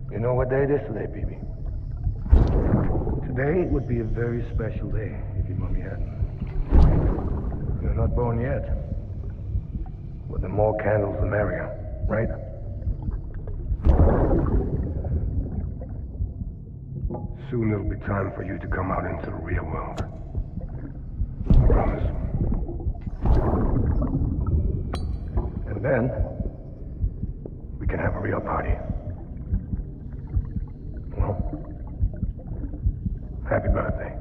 You know what day it is today, BB? Today would be a very special day if your mommy hadn't. You're not born yet. But the more candles, the merrier, right? Soon it'll be time for you to come out into the real world. I promise. And then, we can have a real party. Well, happy birthday.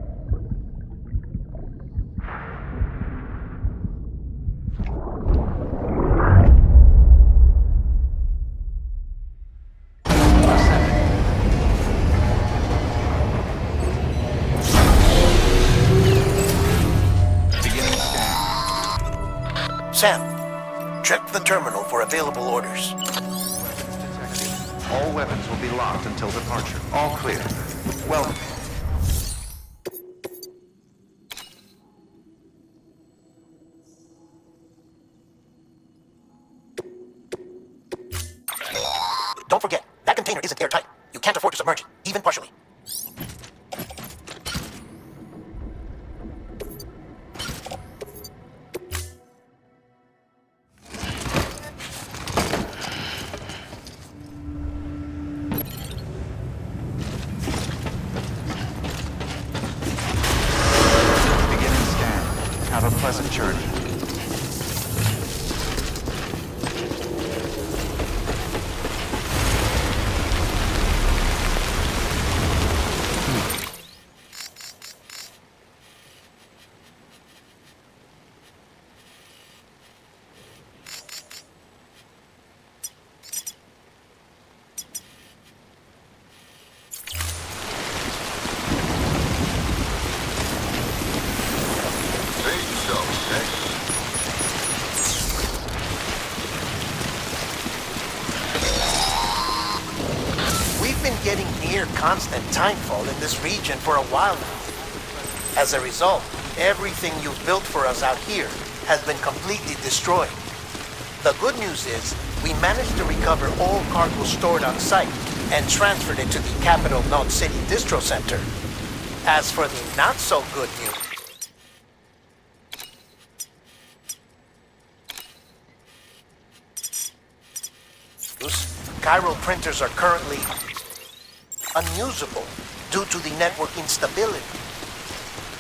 Sam, check the terminal for available orders. Weapons detected. All weapons will be locked until departure. All clear. Welcome. Don't forget, that container isn't airtight. You can't afford to submerge it, even partially. Beginning scan. Have a pleasant journey. We've been getting near constant timefall in this region for a while now. As a result, everything you've built for us out here has been completely destroyed. The good news is, we managed to recover all cargo stored on site and transferred it to the capital Knot City Distro Center. As for the not-so-good news, Chiral printers are currently unusable due to the network instability.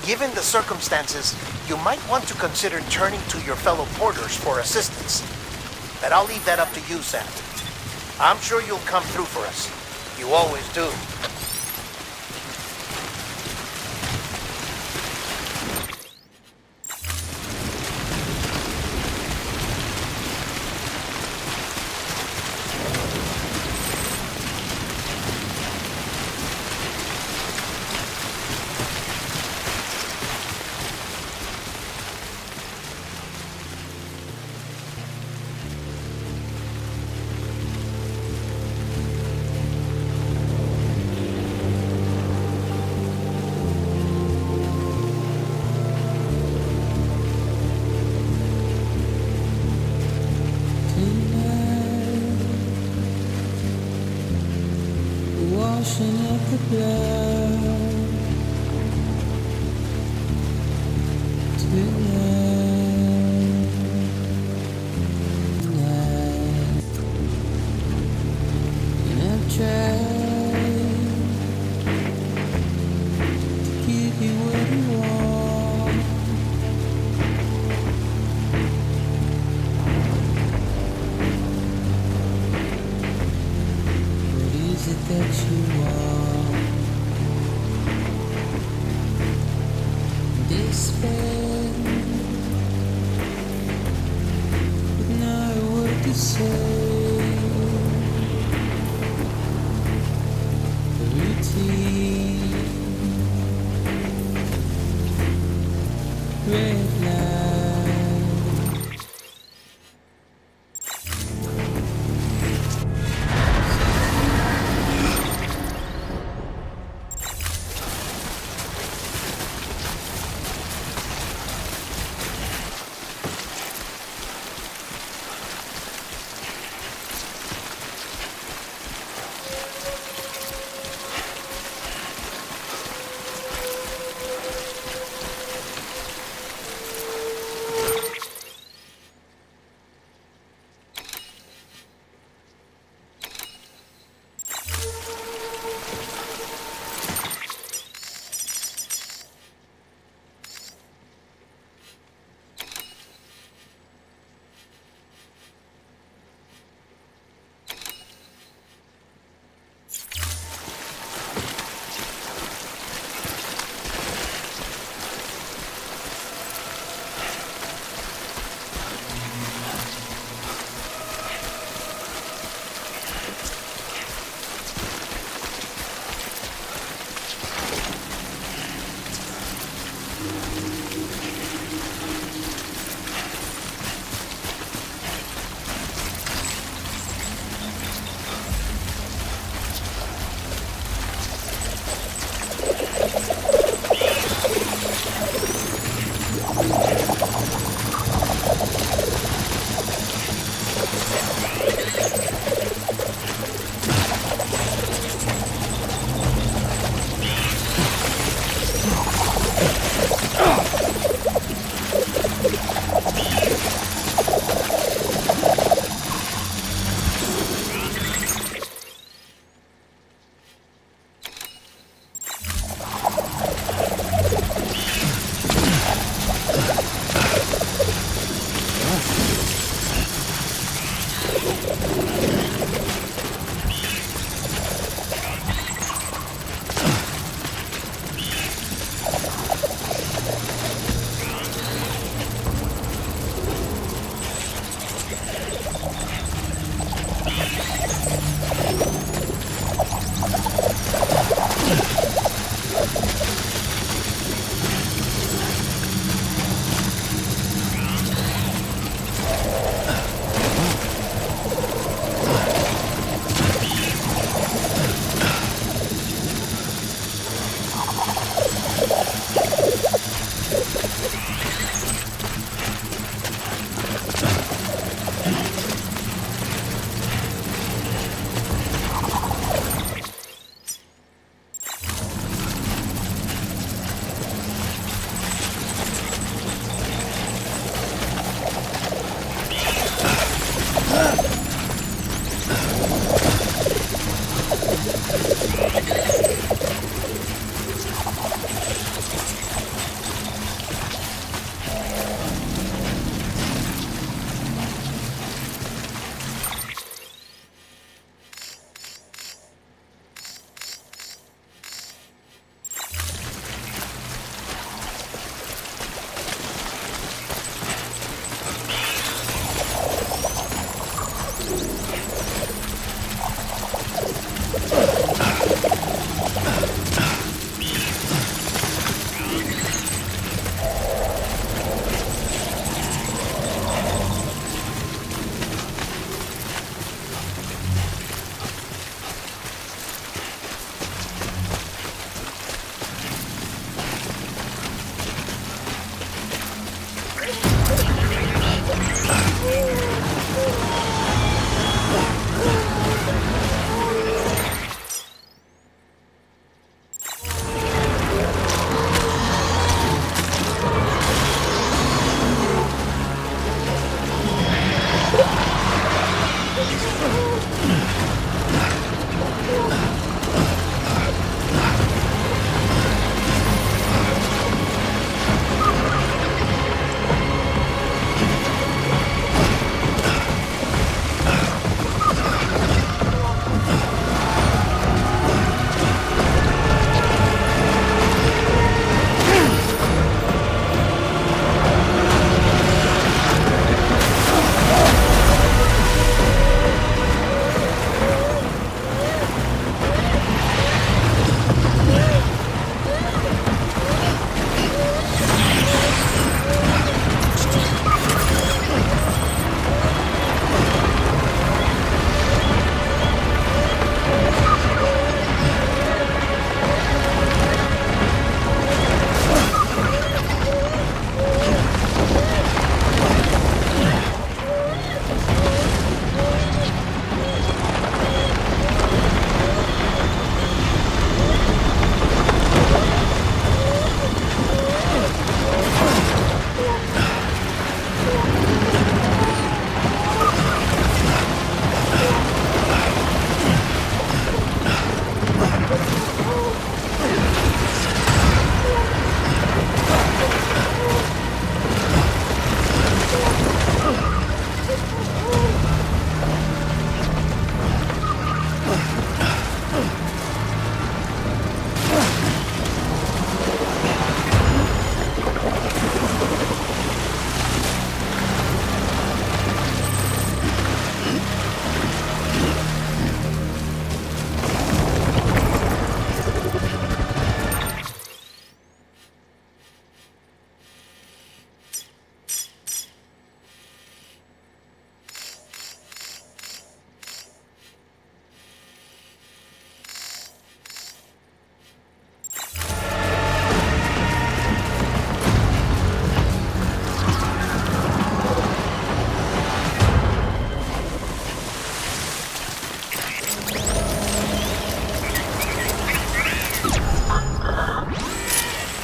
Given the circumstances, you might want to consider turning to your fellow porters for assistance. But I'll leave that up to you, Sam. I'm sure you'll come through for us. You always do. Washing up the blood tonight. And I've tried to give you what you want, what is it that you want? Despair, with no word to say. The routine, red light.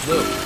Look.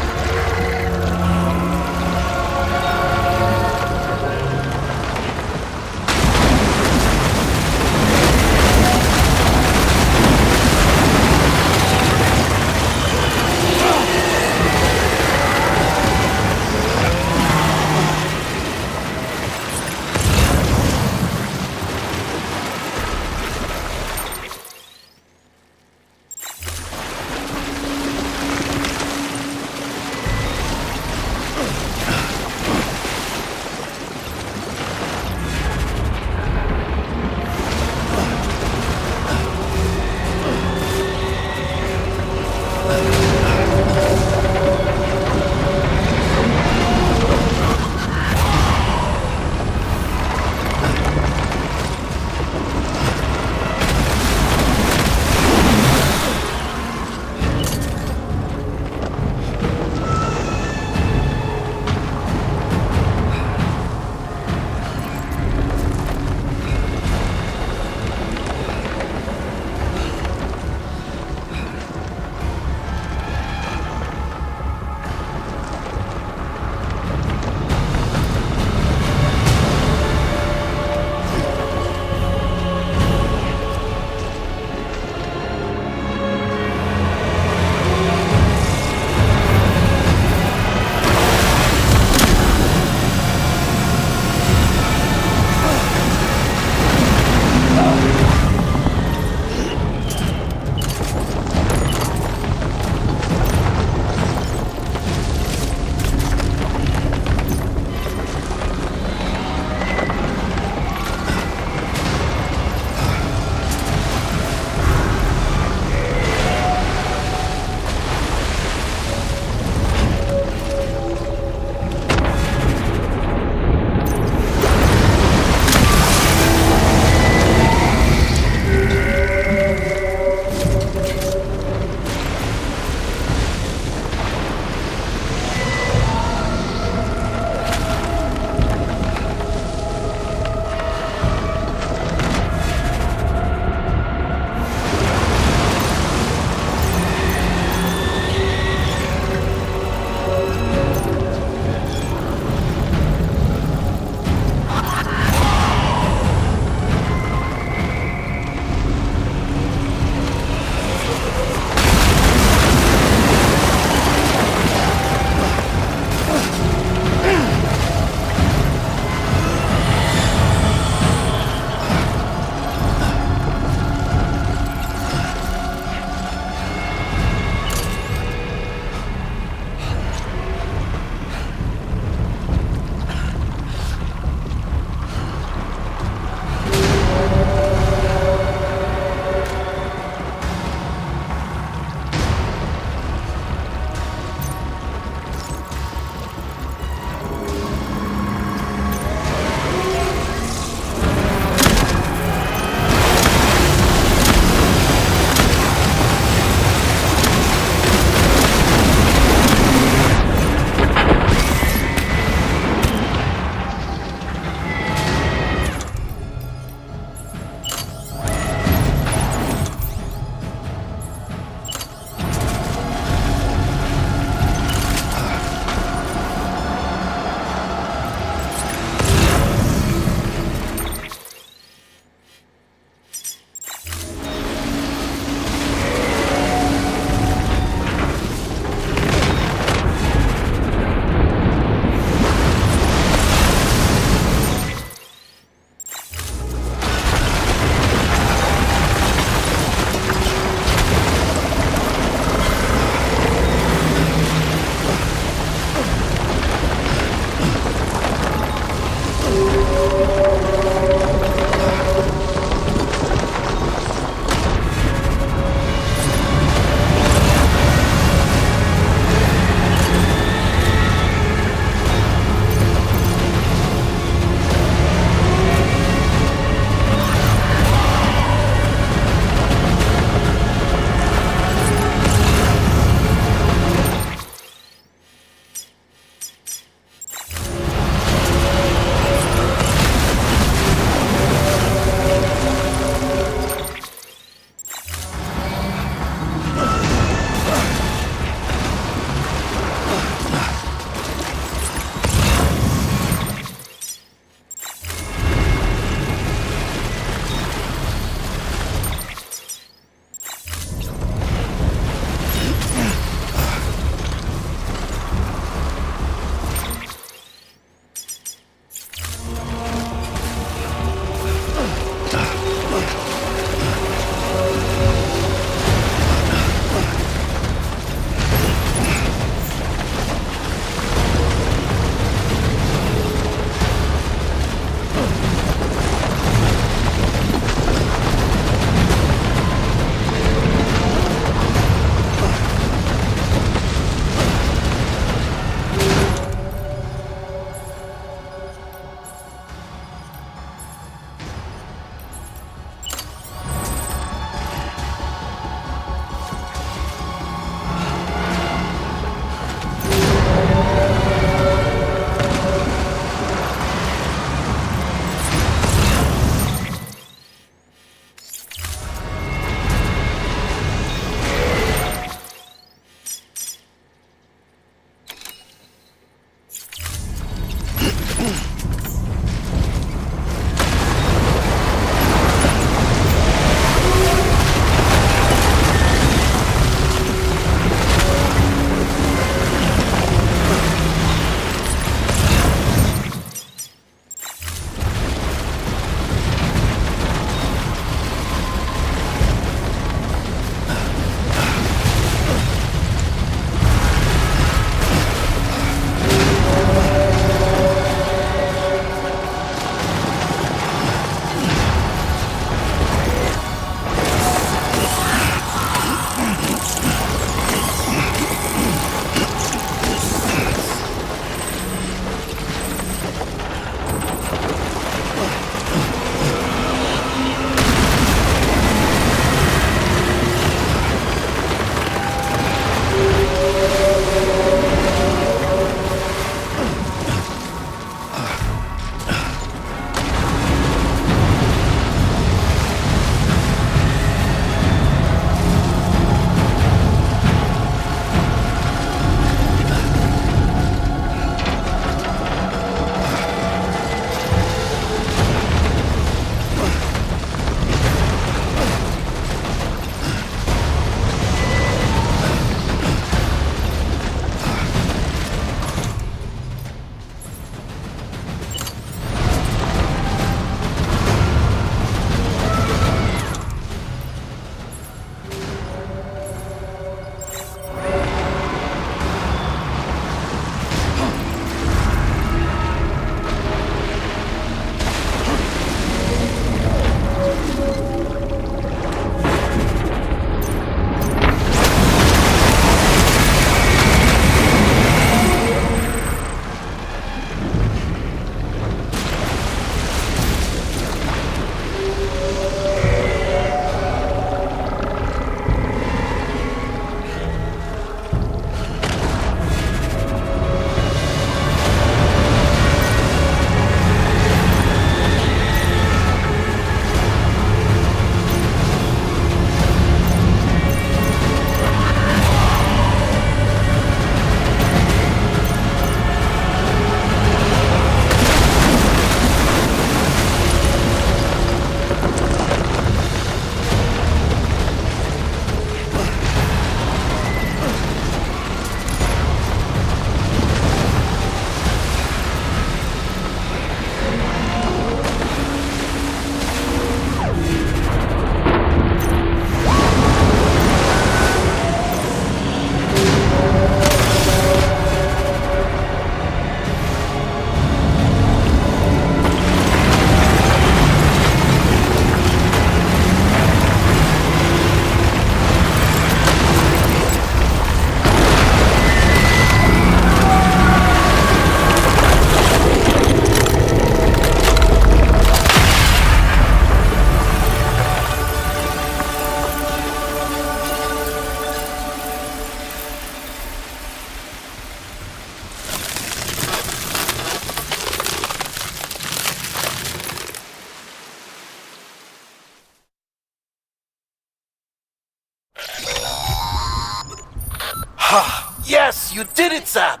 Yes, you did it, Zap!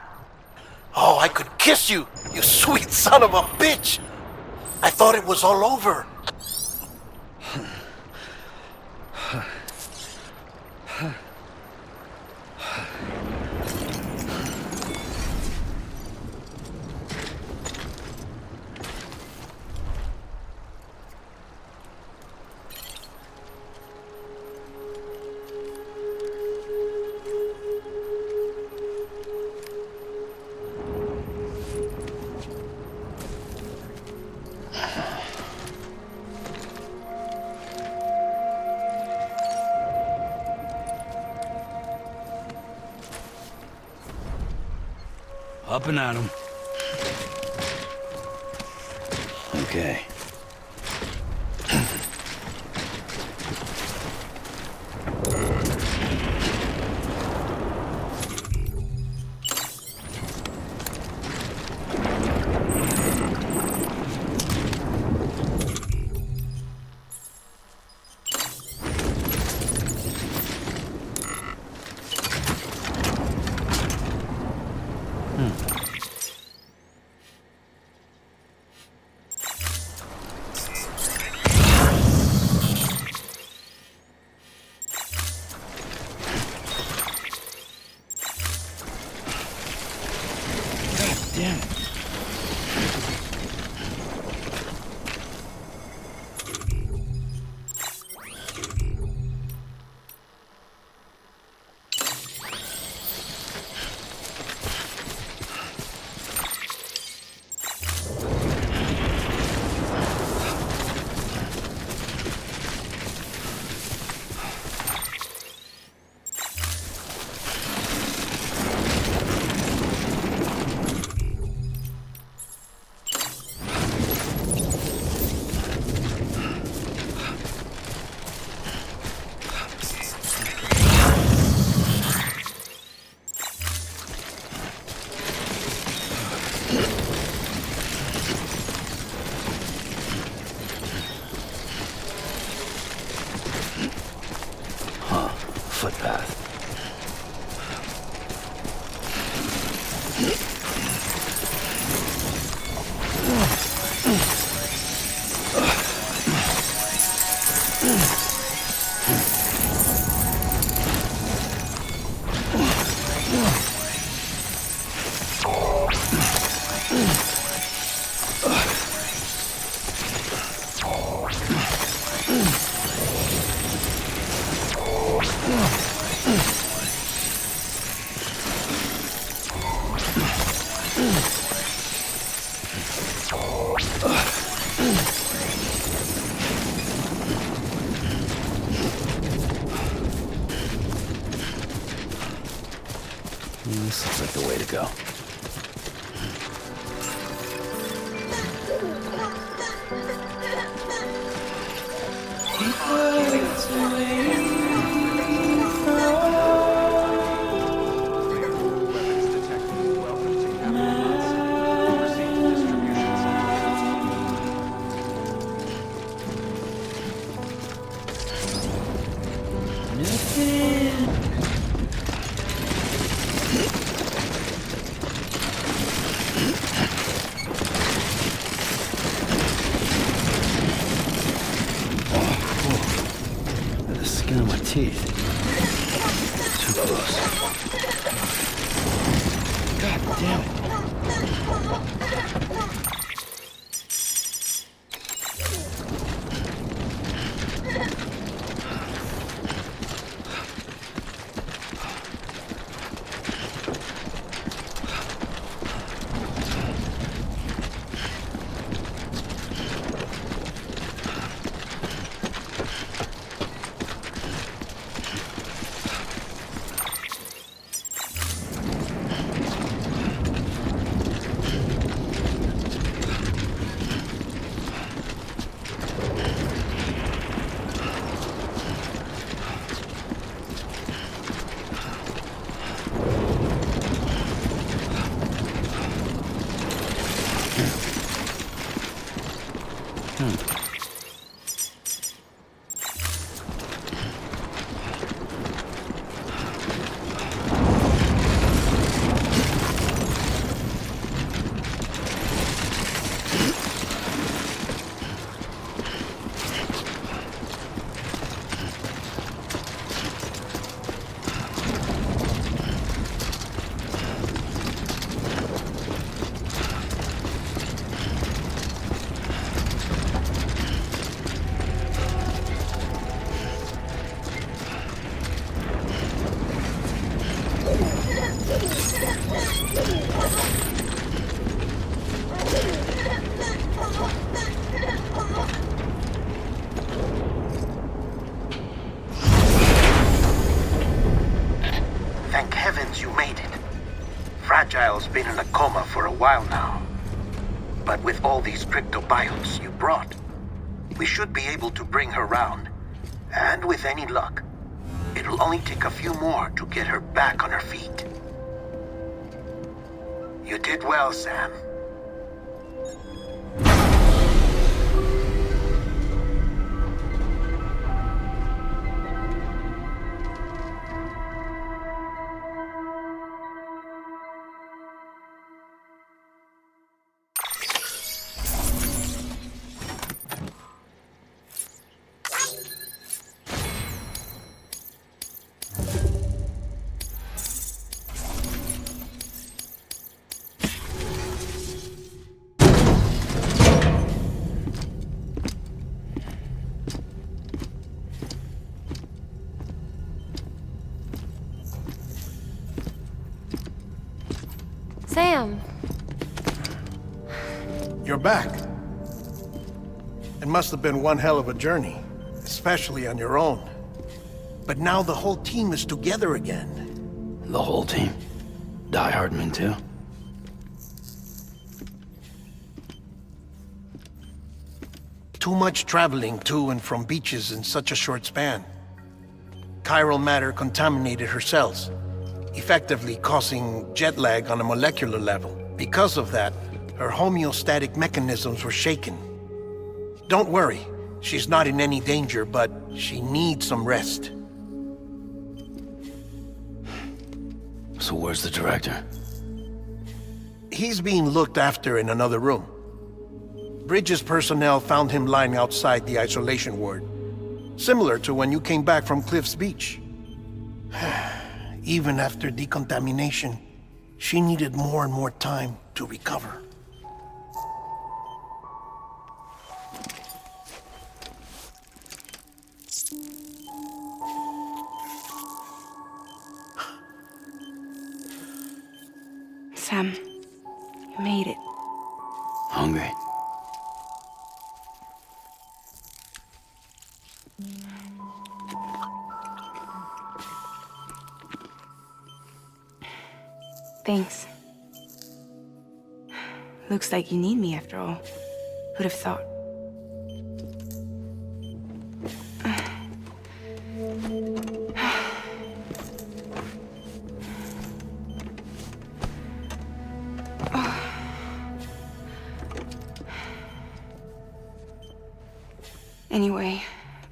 Oh, I could kiss you, you sweet son of a bitch! I thought it was all over. Up and at 'em. Okay. Damn it. Footpath. This looks like the way to go. Weapons detected. Welcome to Amelie. Overseeing distribution center. The skin of my teeth. Too close. God damn it. Thank heavens you made it. Fragile's been in a coma for a while now. But with all these cryptobiotes you brought, we should be able to bring her round. And with any luck, it'll only take a few more to get her back on her feet. You did well, Sam. Sam. You're back. It must have been one hell of a journey, especially on your own. But now the whole team is together again. The whole team? Die Hardman too? Too much traveling to and from beaches in such a short span. Chiral matter contaminated her cells, effectively causing jet lag on a molecular level. Because of that, her homeostatic mechanisms were shaken. Don't worry, she's not in any danger, but she needs some rest. So where's the director? He's being looked after in another room. Bridges personnel found him lying outside the isolation ward, similar to when you came back from Cliff's Beach. Even after decontamination, she needed more and more time to recover. Sam, you made it. Hungry? Thanks. Looks like you need me after all. Who'd have thought? Anyway,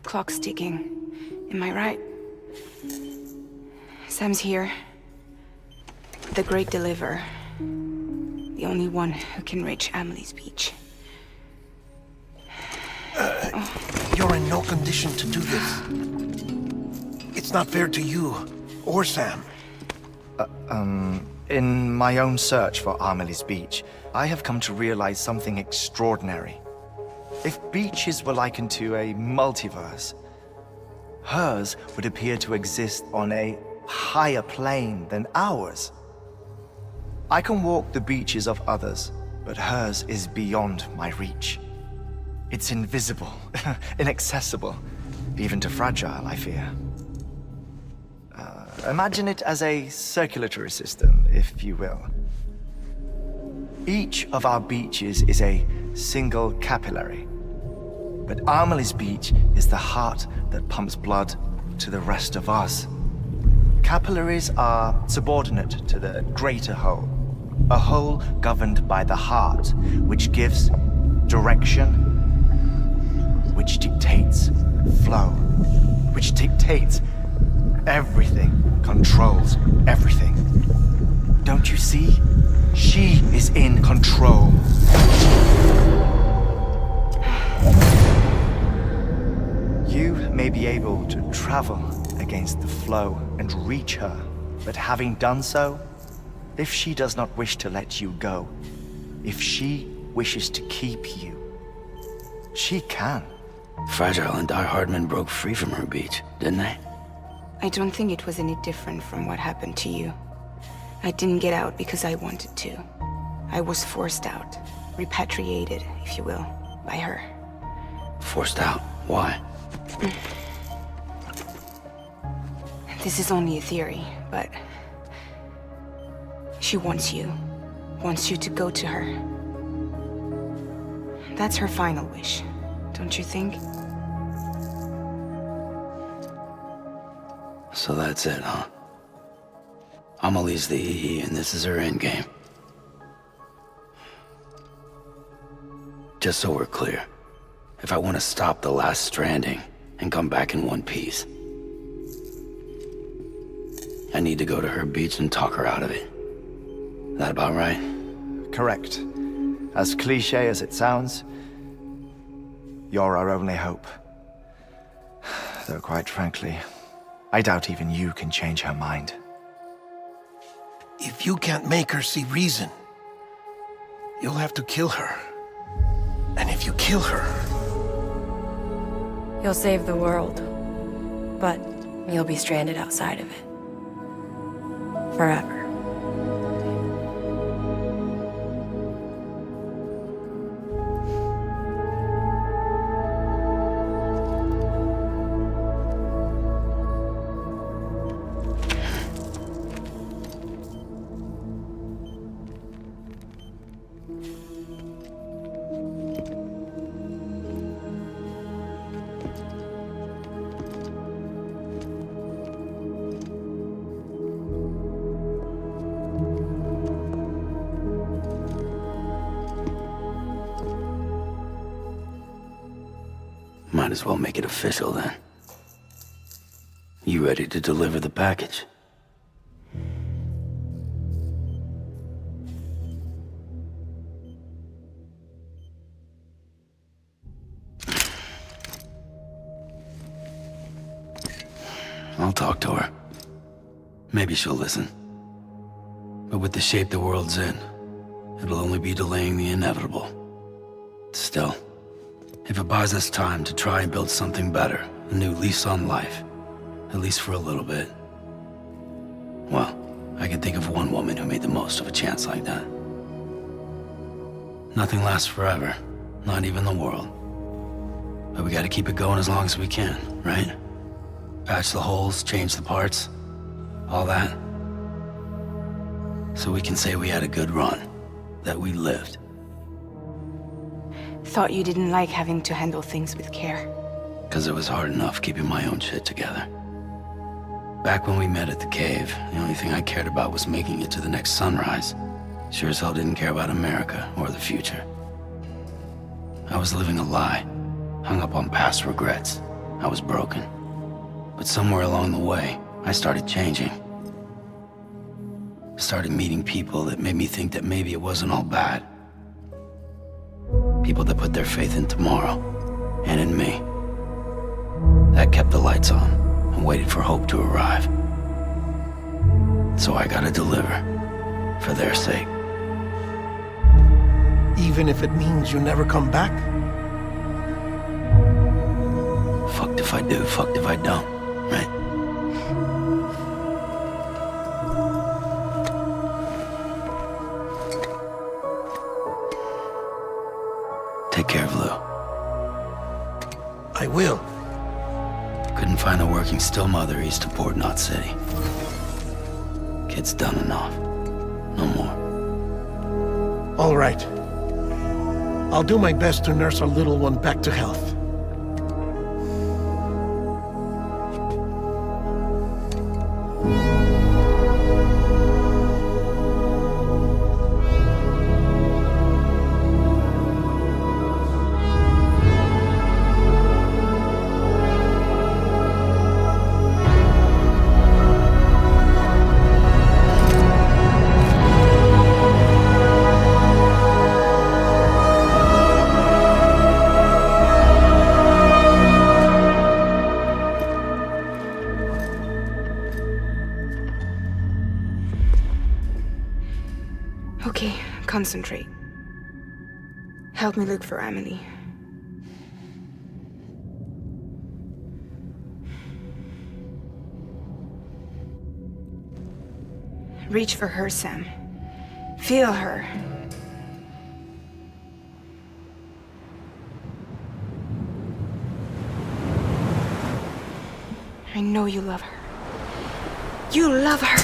clock's ticking. Am I right? Sam's here. The Great Deliverer. The only one who can reach Amelie's beach. You're in no condition to do this. It's not fair to you or Sam. In my own search for Amelie's beach, I have come to realize something extraordinary. If beaches were likened to a multiverse, hers would appear to exist on a higher plane than ours. I can walk the beaches of others, but hers is beyond my reach. It's invisible, inaccessible, even to Fragile, I fear. Imagine it as a circulatory system, if you will. Each of our beaches is a single capillary, but Amelie's beach is the heart that pumps blood to the rest of us. Capillaries are subordinate to the greater whole, a whole governed by the heart, which gives direction, which dictates flow, which dictates everything, controls everything. Don't you see? She is in control. You may be able to travel against the flow and reach her, but having done so, if she does not wish to let you go, if she wishes to keep you, she can. Fragile and Die Hardman broke free from her beach, didn't they? I don't think it was any different from what happened to you. I didn't get out because I wanted to. I was forced out, repatriated, if you will, by her. Forced out? Why? This is only a theory, but She wants you. Wants you to go to her. That's her final wish, don't you think? So that's it, huh? Amelie's the EE, and this is her endgame. Just so we're clear, if I want to stop the last stranding and come back in one piece, I need to go to her beach and talk her out of it. That about right? Correct. As cliche as it sounds, you're our only hope. Though quite frankly, I doubt even you can change her mind. If you can't make her see reason, you'll have to kill her. And if you kill her... You'll save the world, but you'll be stranded outside of it. Forever. Might as well make it official then. You ready to deliver the package? I'll talk to her. Maybe she'll listen. But with the shape the world's in, it'll only be delaying the inevitable. Still, if it buys us time to try and build something better, a new lease on life, at least for a little bit, well, I can think of one woman who made the most of a chance like that. Nothing lasts forever, not even the world. But we gotta keep it going as long as we can, right? Patch the holes, change the parts, all that. So we can say we had a good run, that we lived. Thought you didn't like having to handle things with care. 'Cause it was hard enough keeping my own shit together. Back when we met at the cave, the only thing I cared about was making it to the next sunrise. Sure as hell didn't care about America or the future. I was living a lie, hung up on past regrets. I was broken. But somewhere along the way, I started changing. Started meeting people that made me think that maybe it wasn't all bad. People that put their faith in tomorrow, and in me. That kept the lights on, and waited for hope to arrive. So I gotta deliver, for their sake. Even if it means you never come back? Fucked if I do, fucked if I don't, right? Take care of Lou. I will. Couldn't find a working still mother east of Port Knot City. Kid's done enough. No more. All right. I'll do my best to nurse our little one back to health. Okay, concentrate. Help me look for Amelie. Reach for her, Sam. Feel her. I know you love her. You love her!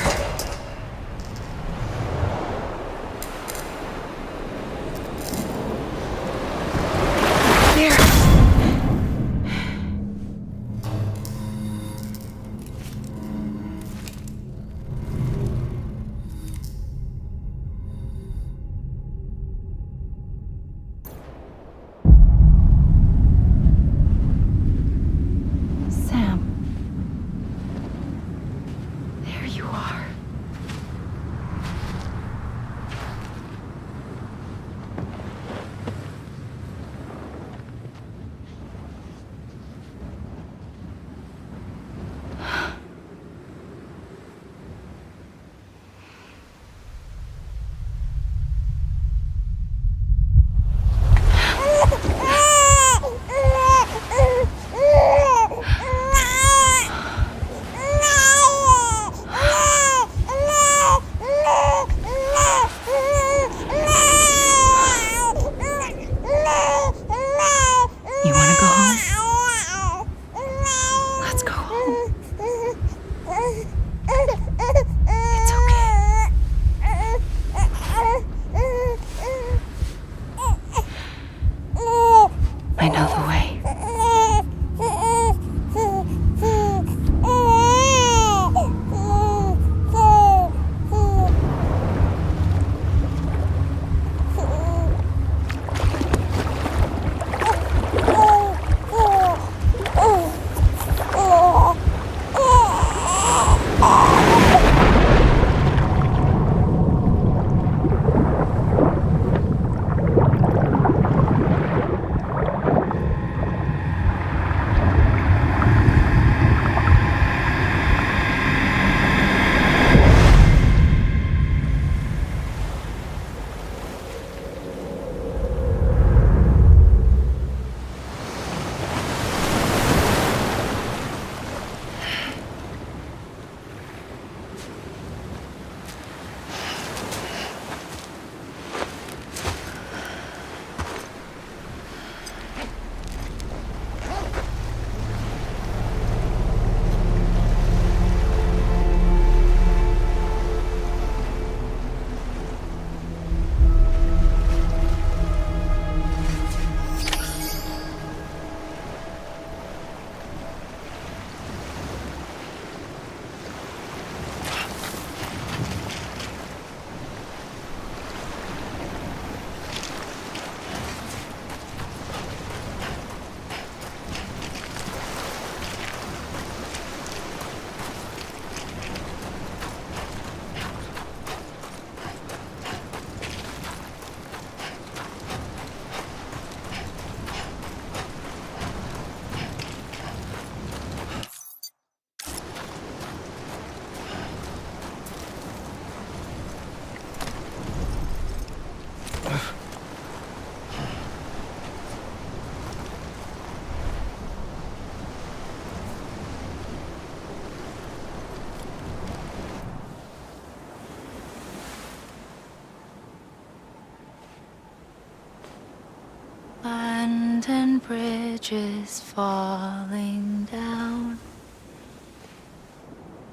bridges falling down,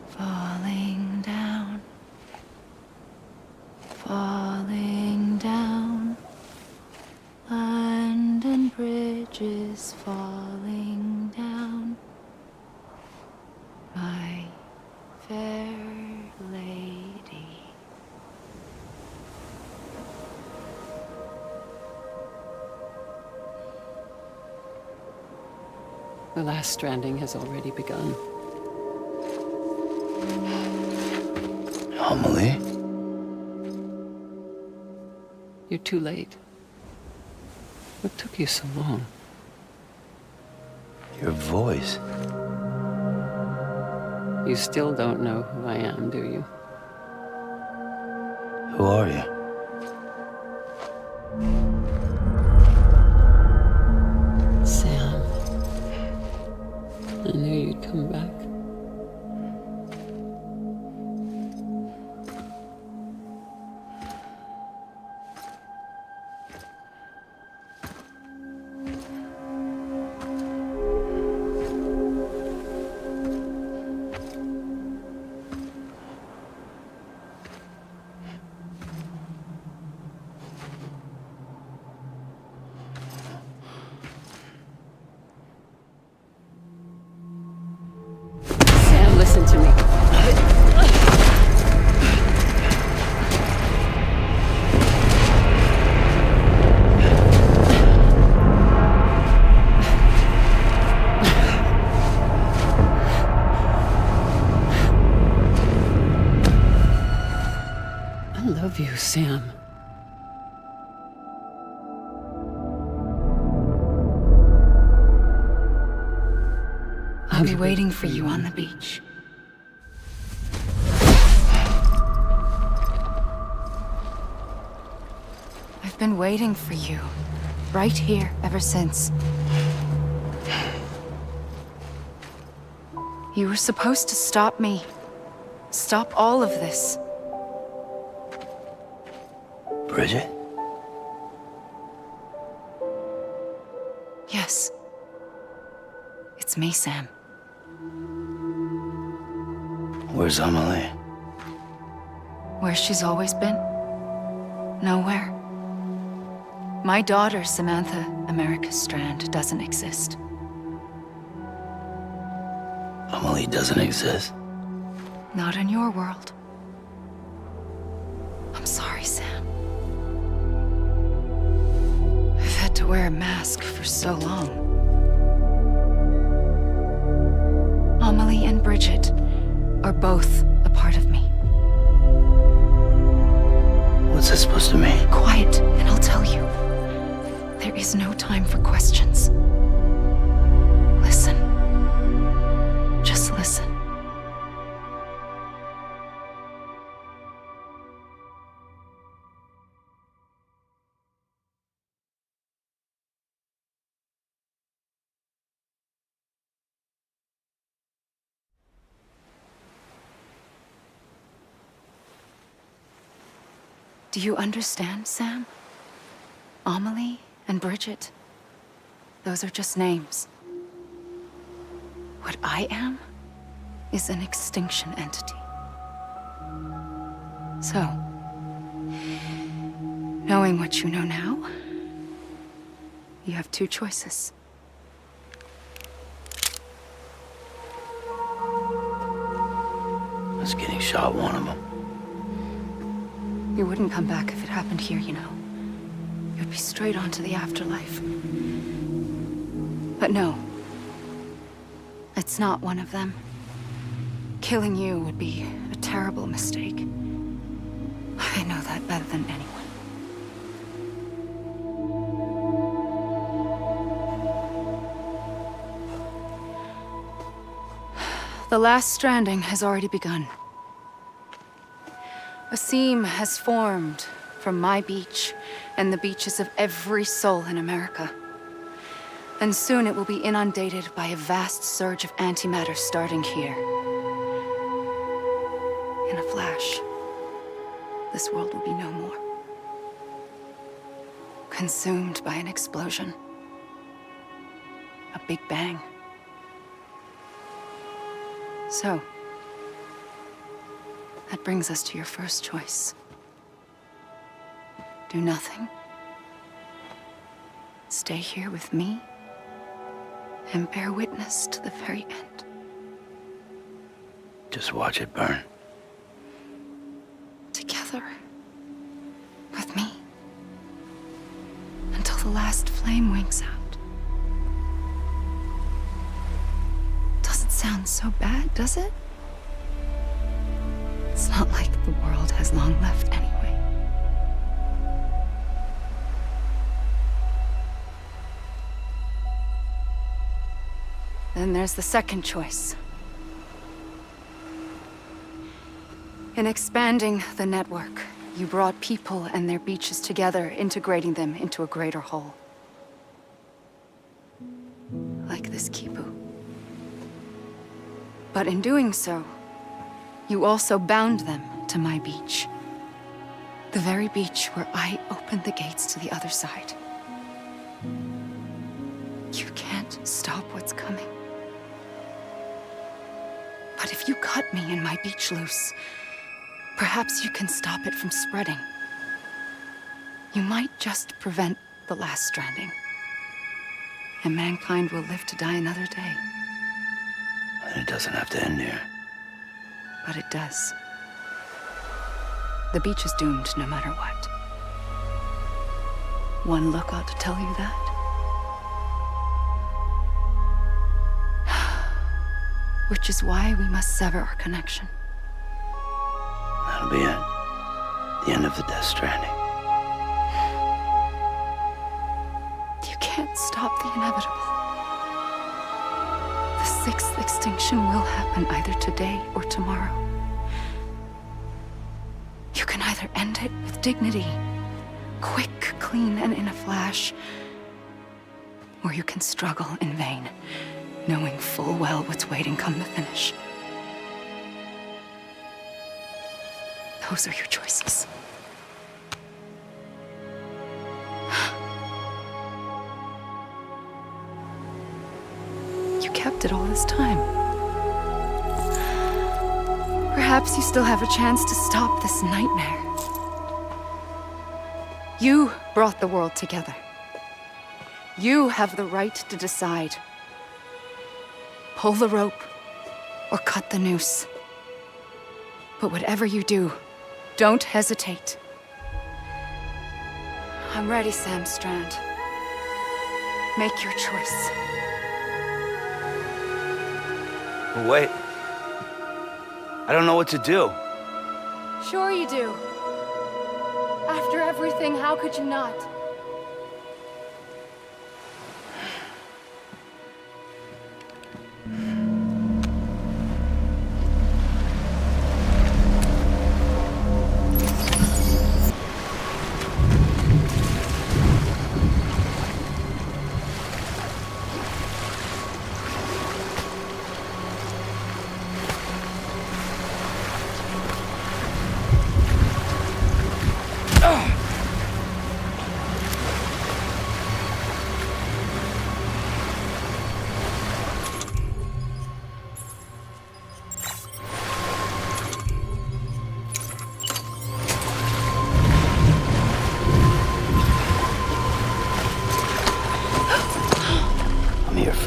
falling down, falling down. London Bridge is falling down, my fair lady. The last stranding has already begun. Amelie? You're too late. What took you so long? Your voice. You still don't know who I am, do you? Who are you? Sam. I knew you'd come back. Sam, listen to me. I love you, Sam. I'll be waiting for you on the beach. I've been waiting for you, right here, ever since. You were supposed to stop me. Stop all of this. Bridget? Yes. It's me, Sam. Where's Amelie? Where she's always been. Nowhere. My daughter, Samantha America Strand, doesn't exist. Amelie doesn't exist. Not in your world. I'm sorry, Sam. I've had to wear a mask for so long. Amelie and Bridget are both a part of me. What's that supposed to mean? Quiet, and I'll tell you. There is no time for questions. Listen. Just listen. Do you understand, Sam? Amelie and Bridget, those are just names. What I am is an extinction entity. So, knowing what you know now, you have two choices. I was getting shot, one of them. You wouldn't come back if it happened here, you know. You'd be straight on to the afterlife. But no. It's not one of them. Killing you would be a terrible mistake. I know that better than anyone. The last stranding has already begun. A seam has formed from my beach and the beaches of every soul in America. And soon it will be inundated by a vast surge of antimatter starting here. In a flash, this world will be no more. Consumed by an explosion. a big bang. So, that brings us to your first choice. Do nothing. Stay here with me and bear witness to the very end. Just watch it burn. Together. With me. Until the last flame winks out. Doesn't sound so bad, does it? It's not like the world has long left anyway. Then there's the second choice. In expanding the network, you brought people and their beaches together, integrating them into a greater whole. Like this Kipu. But in doing so, you also bound them to my beach. The very beach where I opened the gates to the other side. You can't stop what's coming. But if you cut me and my beach loose, perhaps you can stop it from spreading. You might just prevent the last stranding. And mankind will live to die another day. And it doesn't have to end here. But it does. The beach is doomed no matter what. One look ought to tell you that. Which is why we must sever our connection. That'll be it. The end of the Death Stranding. You can't stop the inevitable. The sixth extinction will happen either today or tomorrow. You can either end it with dignity, quick, clean, and in a flash, or you can struggle in vain, knowing full well what's waiting come the finish. Those are your choices. You kept it all this time. Perhaps you still have a chance to stop this nightmare. You brought the world together. You have the right to decide. Pull the rope or cut the noose. But whatever you do, don't hesitate. I'm ready, Sam Strand. Make your choice. But wait. I don't know what to do. Sure you do. After everything, how could you not?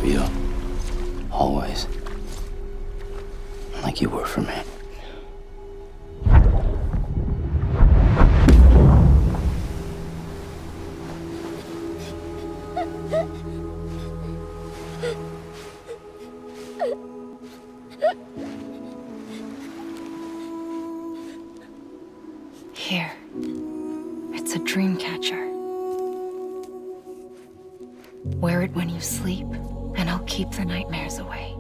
For you. Always. Like you were for me. Here. It's a dream catcher. Wear it when you sleep, and I'll keep the nightmares away.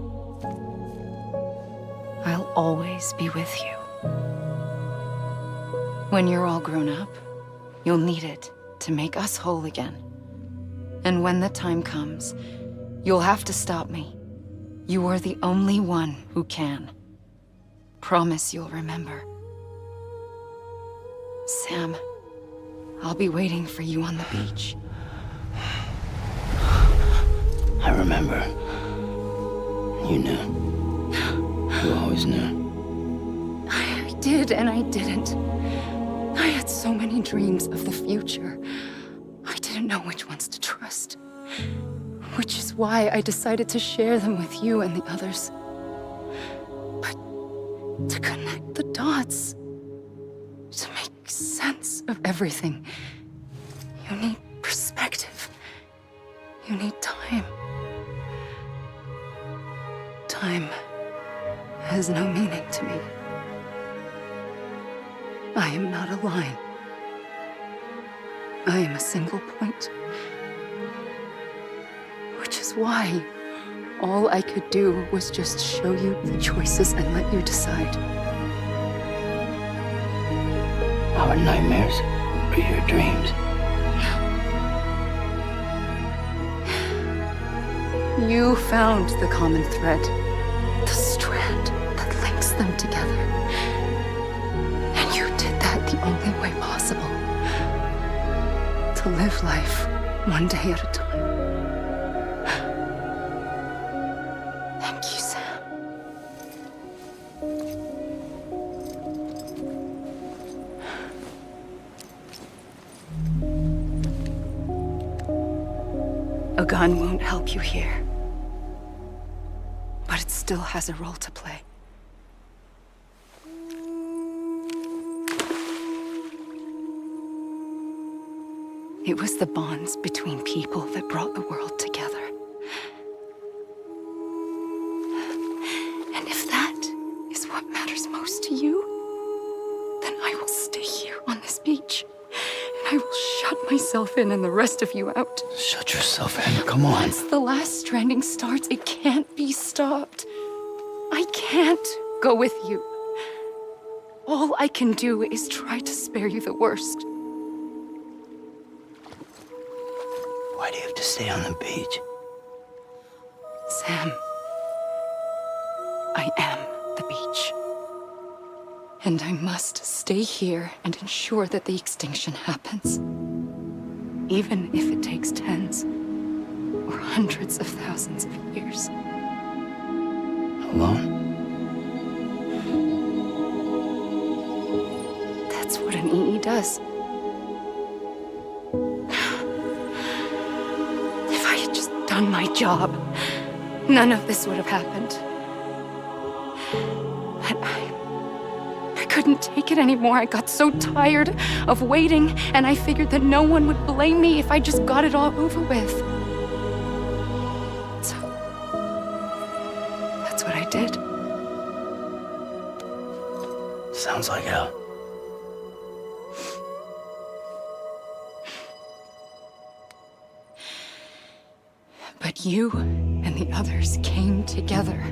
I'll always be with you. When you're all grown up, you'll need it to make us whole again. And when the time comes, you'll have to stop me. You are the only one who can. Promise you'll remember. Sam, I'll be waiting for you on the beach. I remember. You knew. You always knew. I did and I didn't. I had so many dreams of the future. I didn't know which ones to trust. Which is why I decided to share them with you and the others. But to connect the dots, to make sense of everything, you need perspective. You need time. Time has no meaning to me. I am not a line. I am a single point. Which is why all I could do was just show you the choices and let you decide. Our nightmares are your dreams. You found the common thread, the strand that links them together. And you did that the only way possible. To live life one day at a time. Thank you, Sam. A gun won't help you here. But it still has a role to play. It was the bonds between people that brought the world together. And if that is what matters most to you, then I will stay here on this beach. And I will shut myself in and the rest of you out. Shut yourself in, come on. Once the last stranding starts, it can't be stopped. I can't go with you. All I can do is try to spare you the worst. Why do you have to stay on the beach? Sam, I am the beach. And I must stay here and ensure that the extinction happens. Even if it takes tens or hundreds of thousands of years. Alone? That's what an EE does. If I had just done my job, none of this would have happened. But I couldn't take it anymore. I got so tired of waiting, and I figured that no one would blame me if I just got it all over with. So, that's what I did. Sounds like hell. But you and the others came together,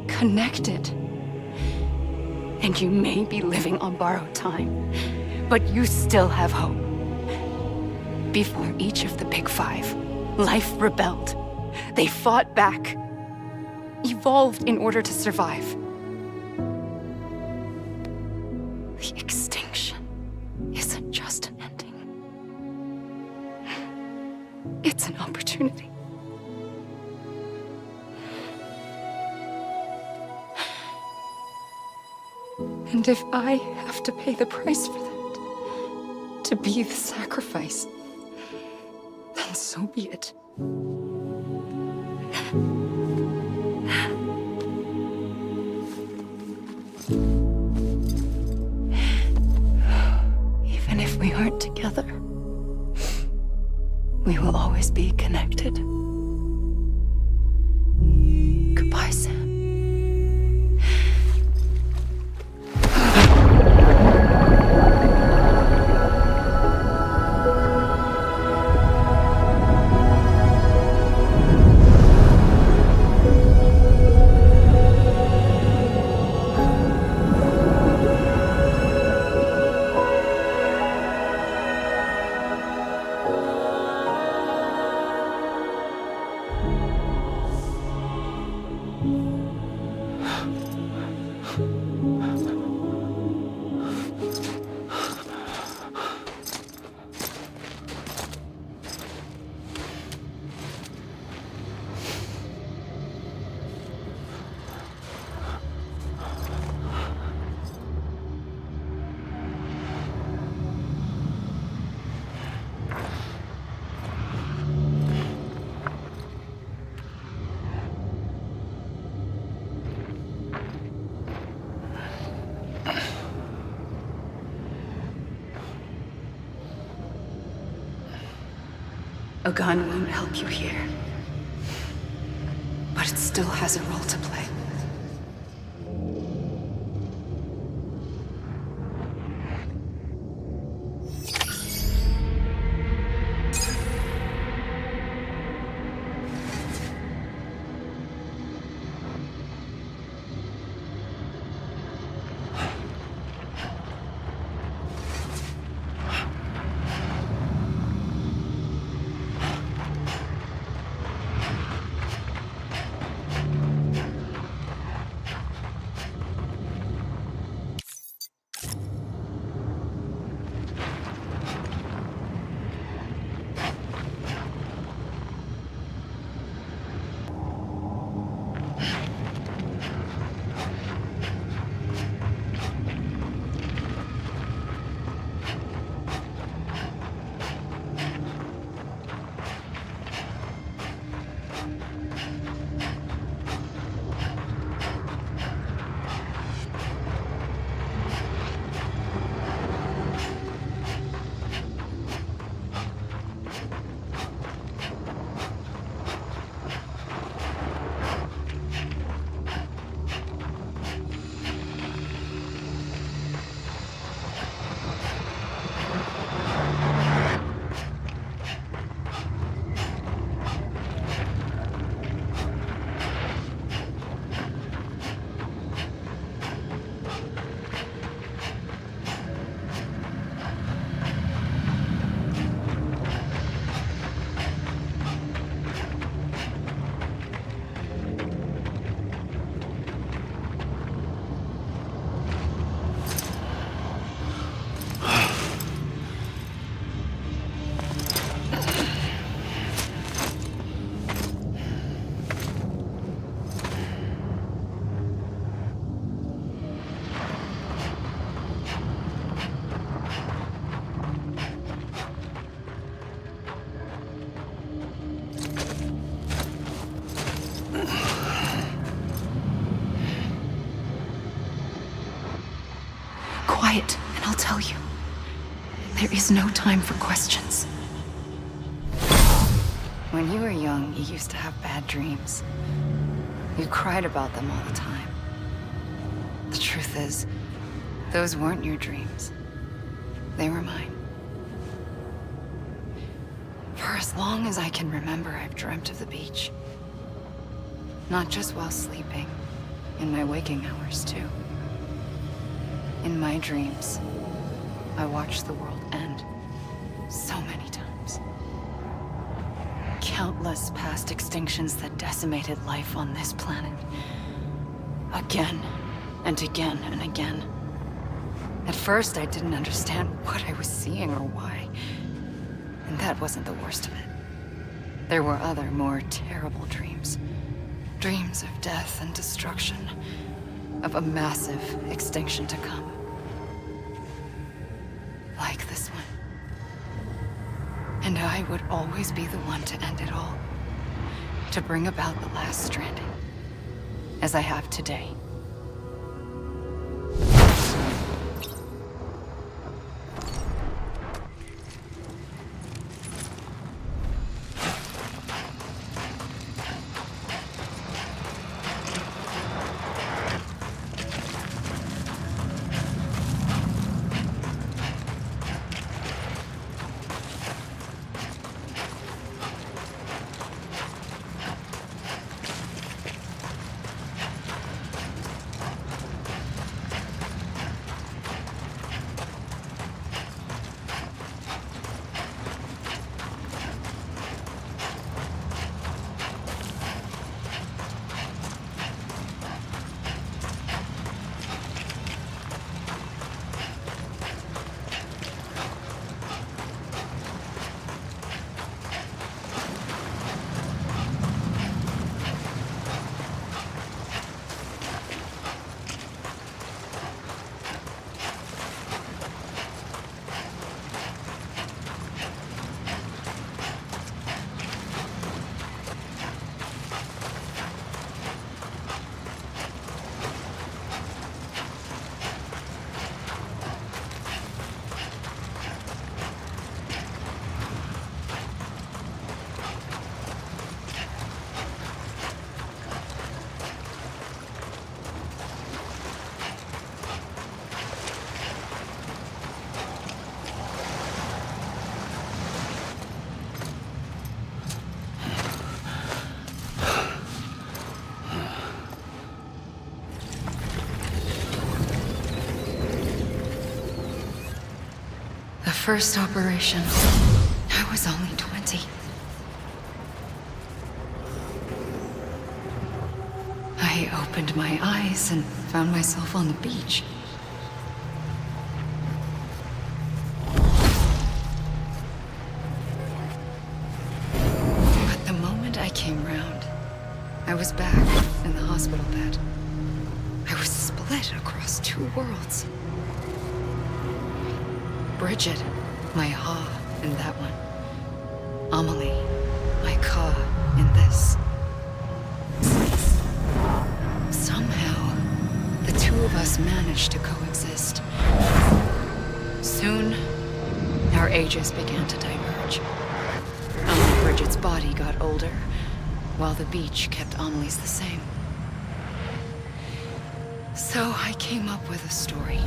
connected. And you may be living on borrowed time, but you still have hope. Before each of the Big Five, life rebelled. They fought back, evolved in order to survive. The extinction isn't just an ending. It's an opportunity. And if I have to pay the price for that, to be the sacrifice, then so be it. Even if we aren't together, we will always be connected. Goodbye, Sam. A gun won't help you here. But it still has a role to play. Quiet, and I'll tell you. There is no time for questions. When you were young, you used to have bad dreams. You cried about them all the time. The truth is, those weren't your dreams. They were mine. For as long as I can remember, I've dreamt of the beach. Not just while sleeping, in my waking hours too. In my dreams, I watched the world end so many times. Countless past extinctions that decimated life on this planet. Again and again and again. At first, I didn't understand what I was seeing or why. And that wasn't the worst of it. There were other, more terrible dreams. Dreams of death and destruction. Of a massive extinction to come. Like this one. And I would always be the one to end it all. To bring about the last stranding. As I have today. The first operation, I was only 20. I opened my eyes and found myself on the beach. But the moment I came round, I was back in the hospital bed. I was split across two worlds. Bridget, my Ha in that one. Amelie, my Ka in this. Somehow, the two of us managed to coexist. Soon, our ages began to diverge. Bridget's body got older, while the beach kept Amelie's the same. So I came up with a story.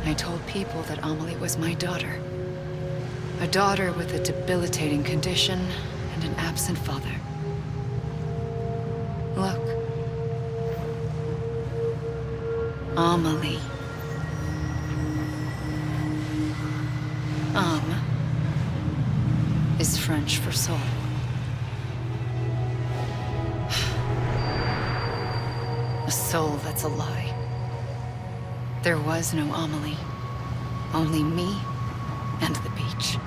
I told people that Amelie was my daughter. A daughter with a debilitating condition and an absent father. Look. Amelie. Âme is French for soul. A soul that's a lie. There was no Amelie. Only me and the beach.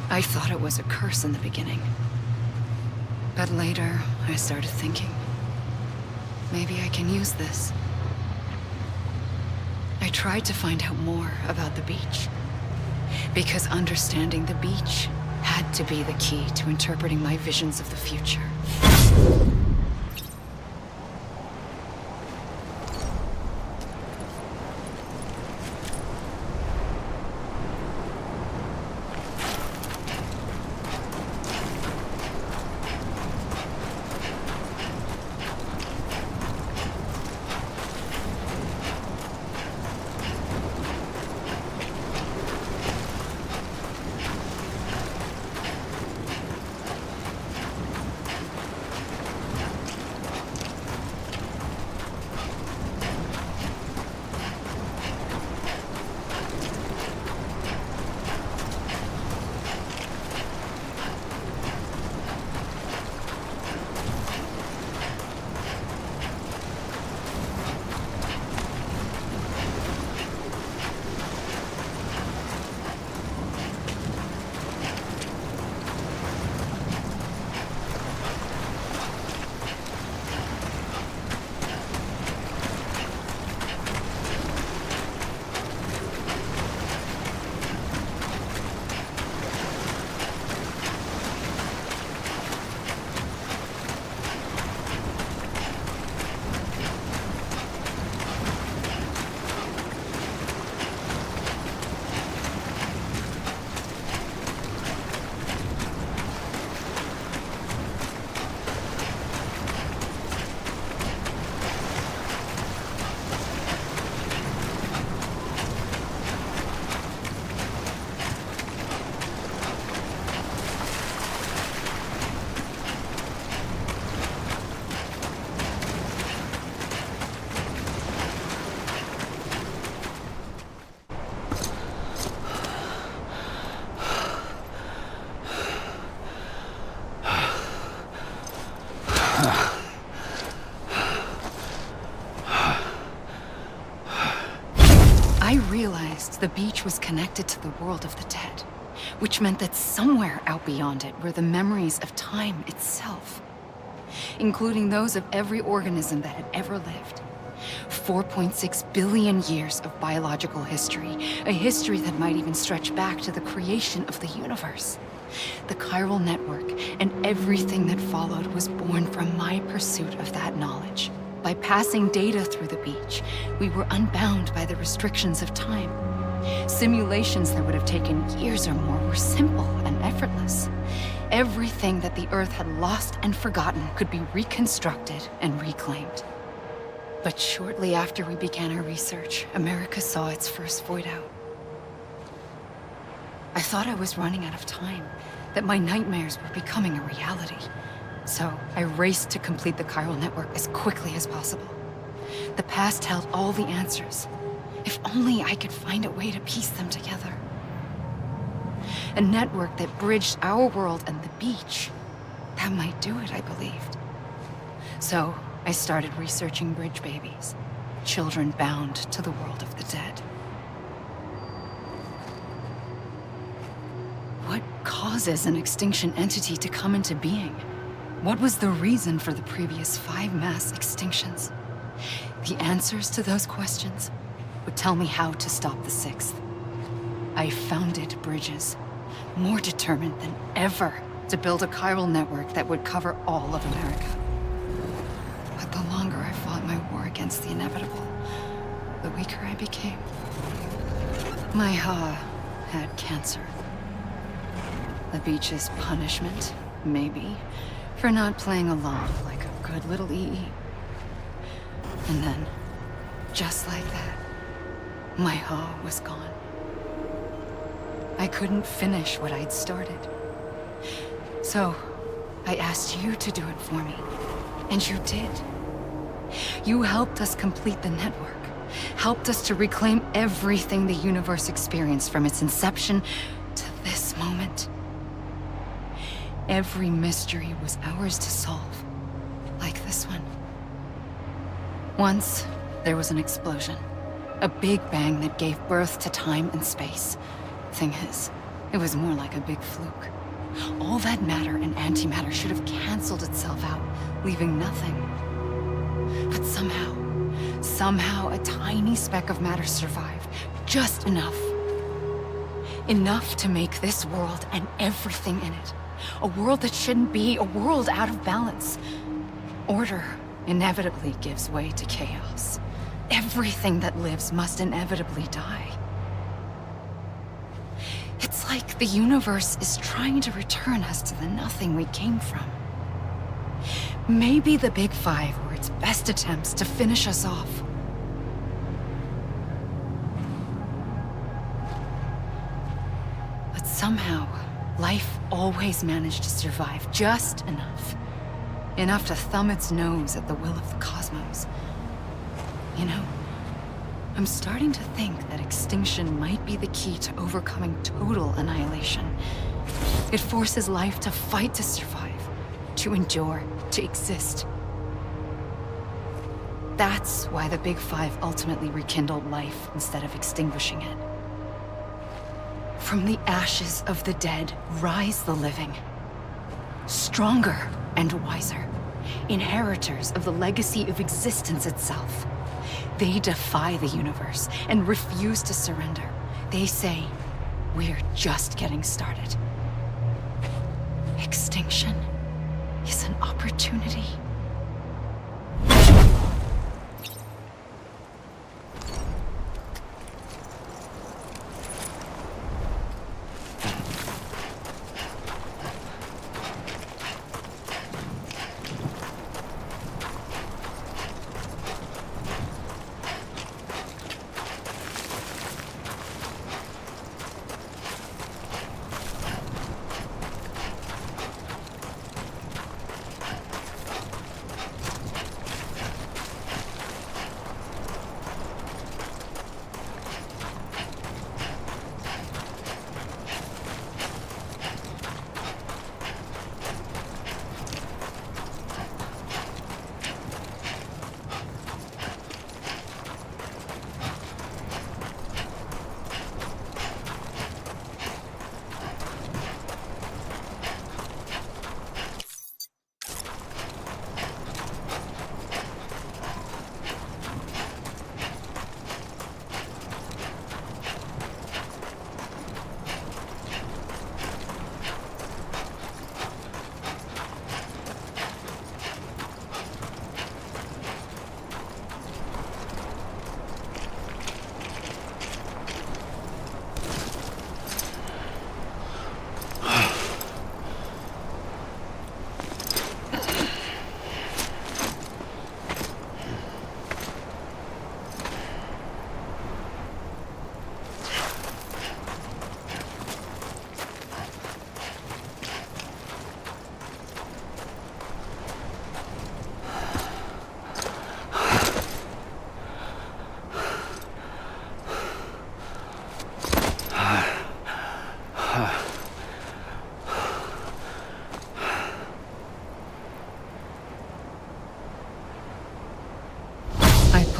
I thought it was a curse in the beginning. But later, I started thinking, maybe I can use this. I tried to find out more about the beach. Because understanding the beach had to be the key to interpreting my visions of the future. The beach was connected to the world of the dead, which meant that somewhere out beyond it were the memories of time itself, including those of every organism that had ever lived. 4.6 billion years of biological history, a history that might even stretch back to the creation of the universe. The chiral network and everything that followed was born from my pursuit of that knowledge. By passing data through the beach, we were unbound by the restrictions of time. Simulations that would have taken years or more were simple and effortless. Everything that the Earth had lost and forgotten could be reconstructed and reclaimed. But shortly after we began our research, America saw its first void out. I thought I was running out of time, that my nightmares were becoming a reality. So I raced to complete the chiral network as quickly as possible. The past held all the answers. If only I could find a way to piece them together. A network that bridged our world and the beach. That might do it, I believed. So, I started researching bridge babies. Children bound to the world of the dead. What causes an extinction entity to come into being? What was the reason for the previous 5 mass extinctions? The answers to those questions would tell me how to stop the 6th. I founded bridges, more determined than ever to build a chiral network that would cover all of America. But the longer I fought my war against the inevitable, the weaker I became. My Ha had cancer. The beach's punishment, maybe, for not playing along like a good little EE. And then, just like that, my Ha was gone. I couldn't finish what I'd started. So, I asked you to do it for me, and you did. You helped us complete the network, helped us to reclaim everything the universe experienced from its inception to this moment. Every mystery was ours to solve, like this one. Once, there was an explosion. A big bang that gave birth to time and space. Thing is, it was more like a big fluke. All that matter and antimatter should have canceled itself out, leaving nothing. But somehow a tiny speck of matter survived. Just enough. Enough to make this world and everything in it. A world that shouldn't be, a world out of balance. Order inevitably gives way to chaos. Everything that lives must inevitably die. It's like the universe is trying to return us to the nothing we came from. Maybe the Big Five were its best attempts to finish us off. But somehow, life always managed to survive just enough. Enough to thumb its nose at the will of the cosmos. You know, I'm starting to think that extinction might be the key to overcoming total annihilation. It forces life to fight to survive, to endure, to exist. That's why the Big Five ultimately rekindled life instead of extinguishing it. From the ashes of the dead rise the living. Stronger and wiser. Inheritors of the legacy of existence itself. They defy the universe and refuse to surrender. They say, we're just getting started. Extinction is an opportunity.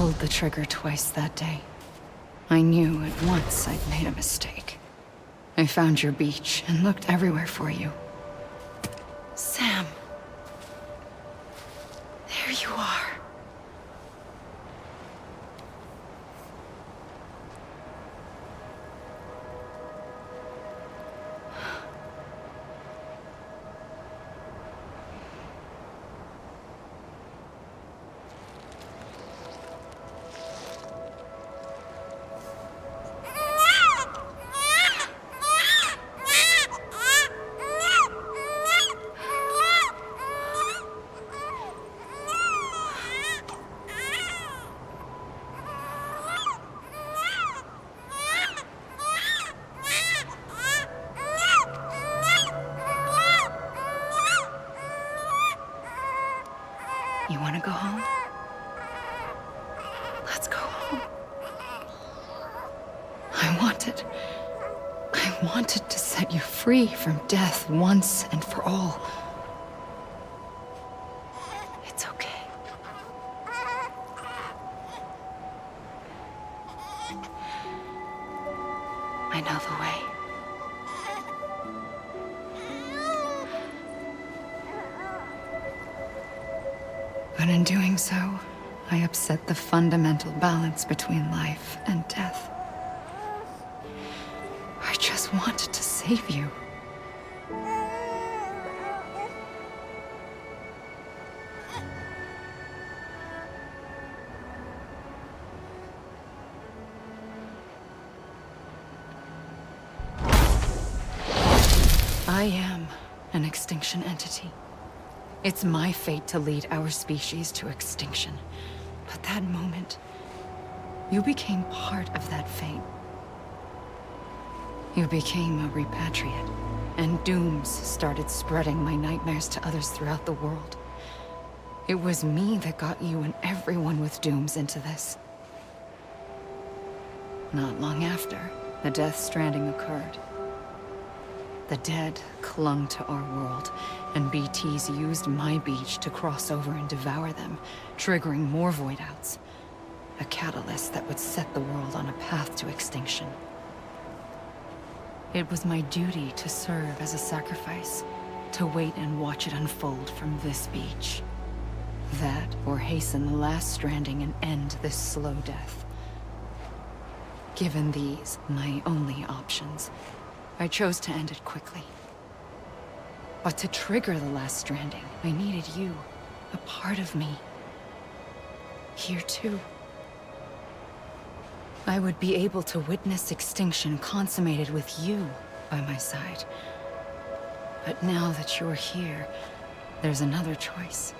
pulled the trigger twice that day. I knew at once I'd made a mistake. I found your beach and looked everywhere for you. Sam. There you are. You want to go home? Let's go home. I wanted to set you free from death once and for all. It's okay. I know the way. But in doing so, I upset the fundamental balance between life and death. I just wanted to save you. I am an extinction entity. It's my fate to lead our species to extinction. But that moment, you became part of that fate. You became a repatriate, and dooms started spreading my nightmares to others throughout the world. It was me that got you and everyone with dooms into this. Not long after, the Death Stranding occurred. The dead clung to our world, and BTs used my beach to cross over and devour them, triggering more void outs. A catalyst that would set the world on a path to extinction. It was my duty to serve as a sacrifice, to wait and watch it unfold from this beach. That, or hasten the last stranding and end this slow death. Given these, my only options, I chose to end it quickly. But to trigger the last stranding, I needed you, a part of me. Here too. I would be able to witness extinction consummated with you by my side. But now that you're here, there's another choice.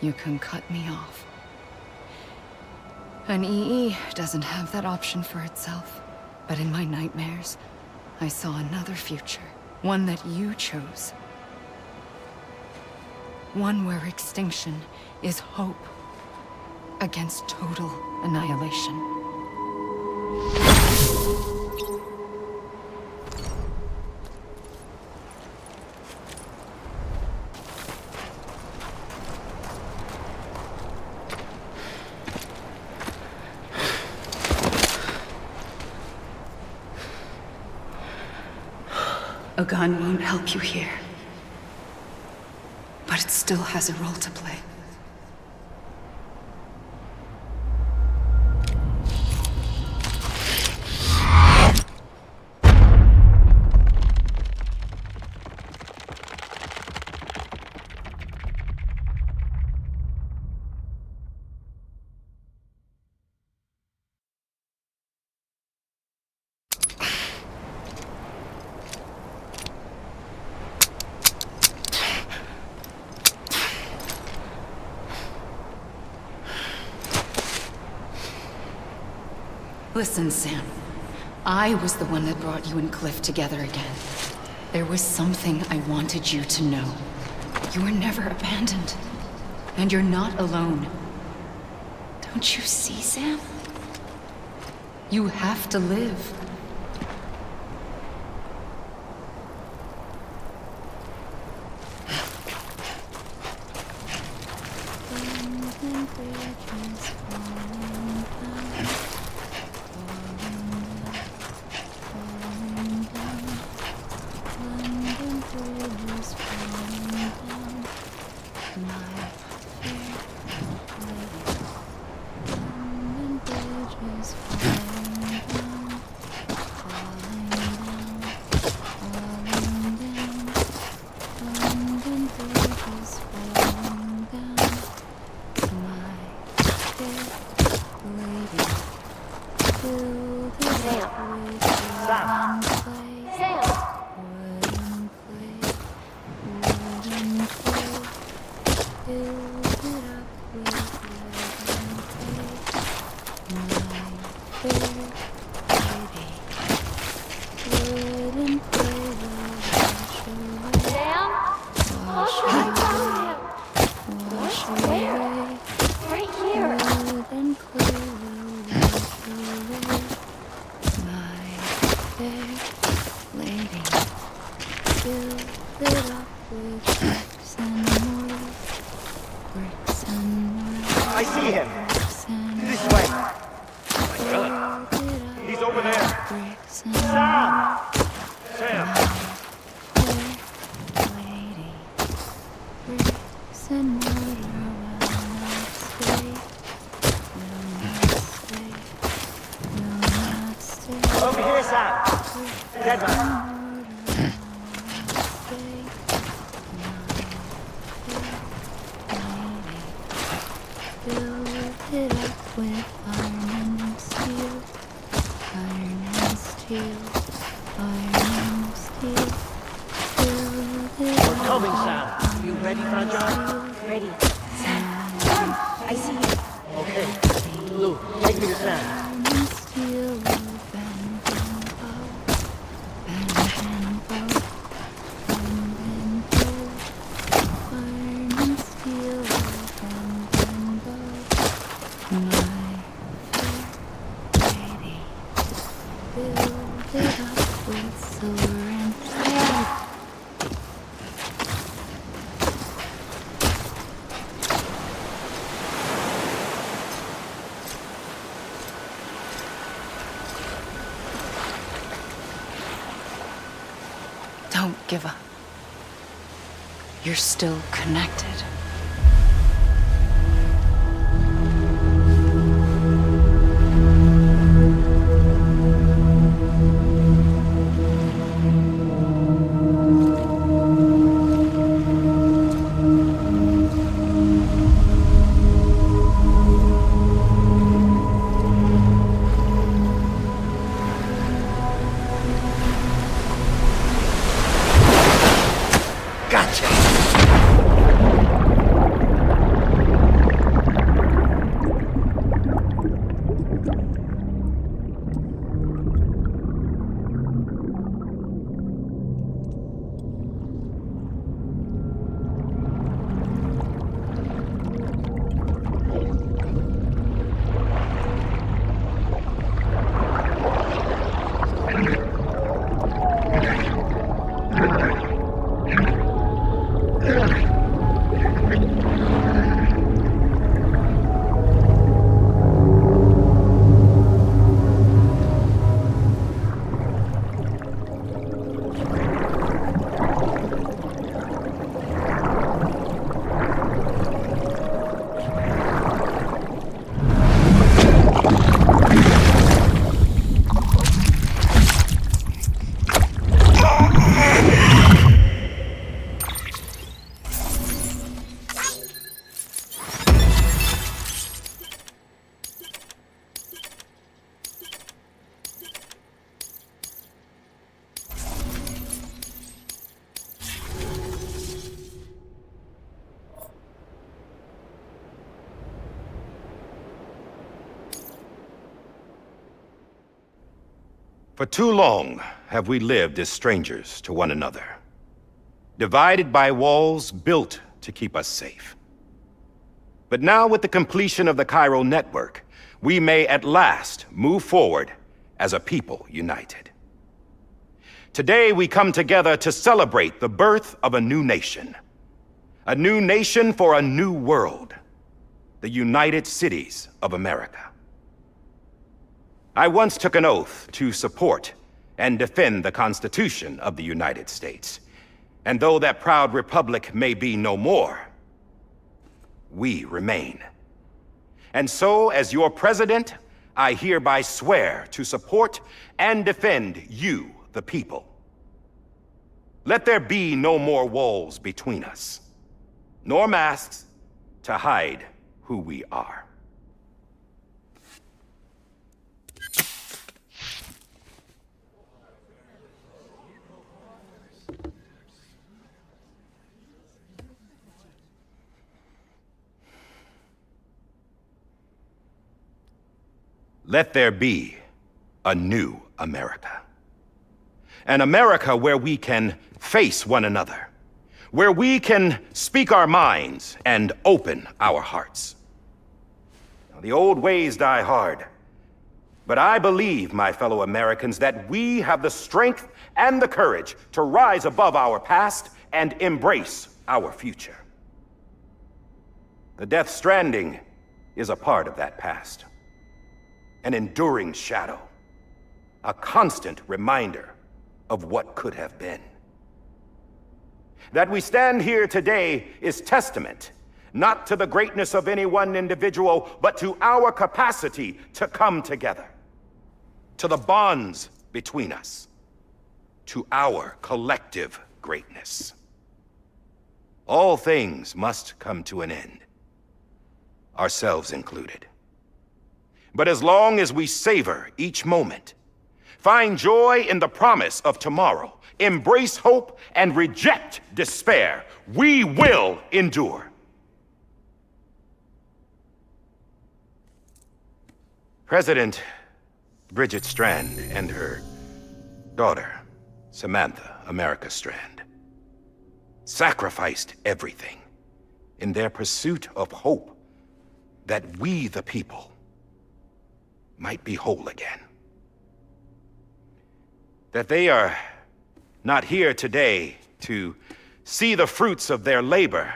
You can cut me off. An EE doesn't have that option for itself, but in my nightmares, I saw another future, one that you chose. One where extinction is hope against total annihilation. A gun won't help you here. But it still has a role to play. Listen, Sam. I was the one that brought you and Cliff together again. There was something I wanted you to know. You were never abandoned. And you're not alone. Don't you see, Sam? You have to live. I see him. This way. He's over there. Sam! Sam! Over here, Sam. Dead man. Coming, Sam. You ready for a job? Ready. Sam, I see you. Okay. Lou, take me to Sam. Don't give up. You're still connected. For too long have we lived as strangers to one another, divided by walls built to keep us safe. But now, with the completion of the chiral network, we may at last move forward as a people united. Today we come together to celebrate the birth of a new nation for a new world, the United Cities of America. I once took an oath to support and defend the Constitution of the United States. And though that proud republic may be no more, we remain. And so, as your president, I hereby swear to support and defend you, the people. Let there be no more walls between us, nor masks to hide who we are. Let there be a new America. An America where we can face one another, where we can speak our minds and open our hearts. Now, the old ways die hard, but I believe, my fellow Americans, that we have the strength and the courage to rise above our past and embrace our future. The Death Stranding is a part of that past. An enduring shadow. A constant reminder of what could have been. That we stand here today is testament, not to the greatness of any one individual, but to our capacity to come together. To the bonds between us. To our collective greatness. All things must come to an end. Ourselves included. But as long as we savor each moment, find joy in the promise of tomorrow, embrace hope, and reject despair, we will endure. President Bridget Strand and her daughter, Samantha America Strand, sacrificed everything in their pursuit of hope that we, the people, might be whole again. That they are not here today to see the fruits of their labor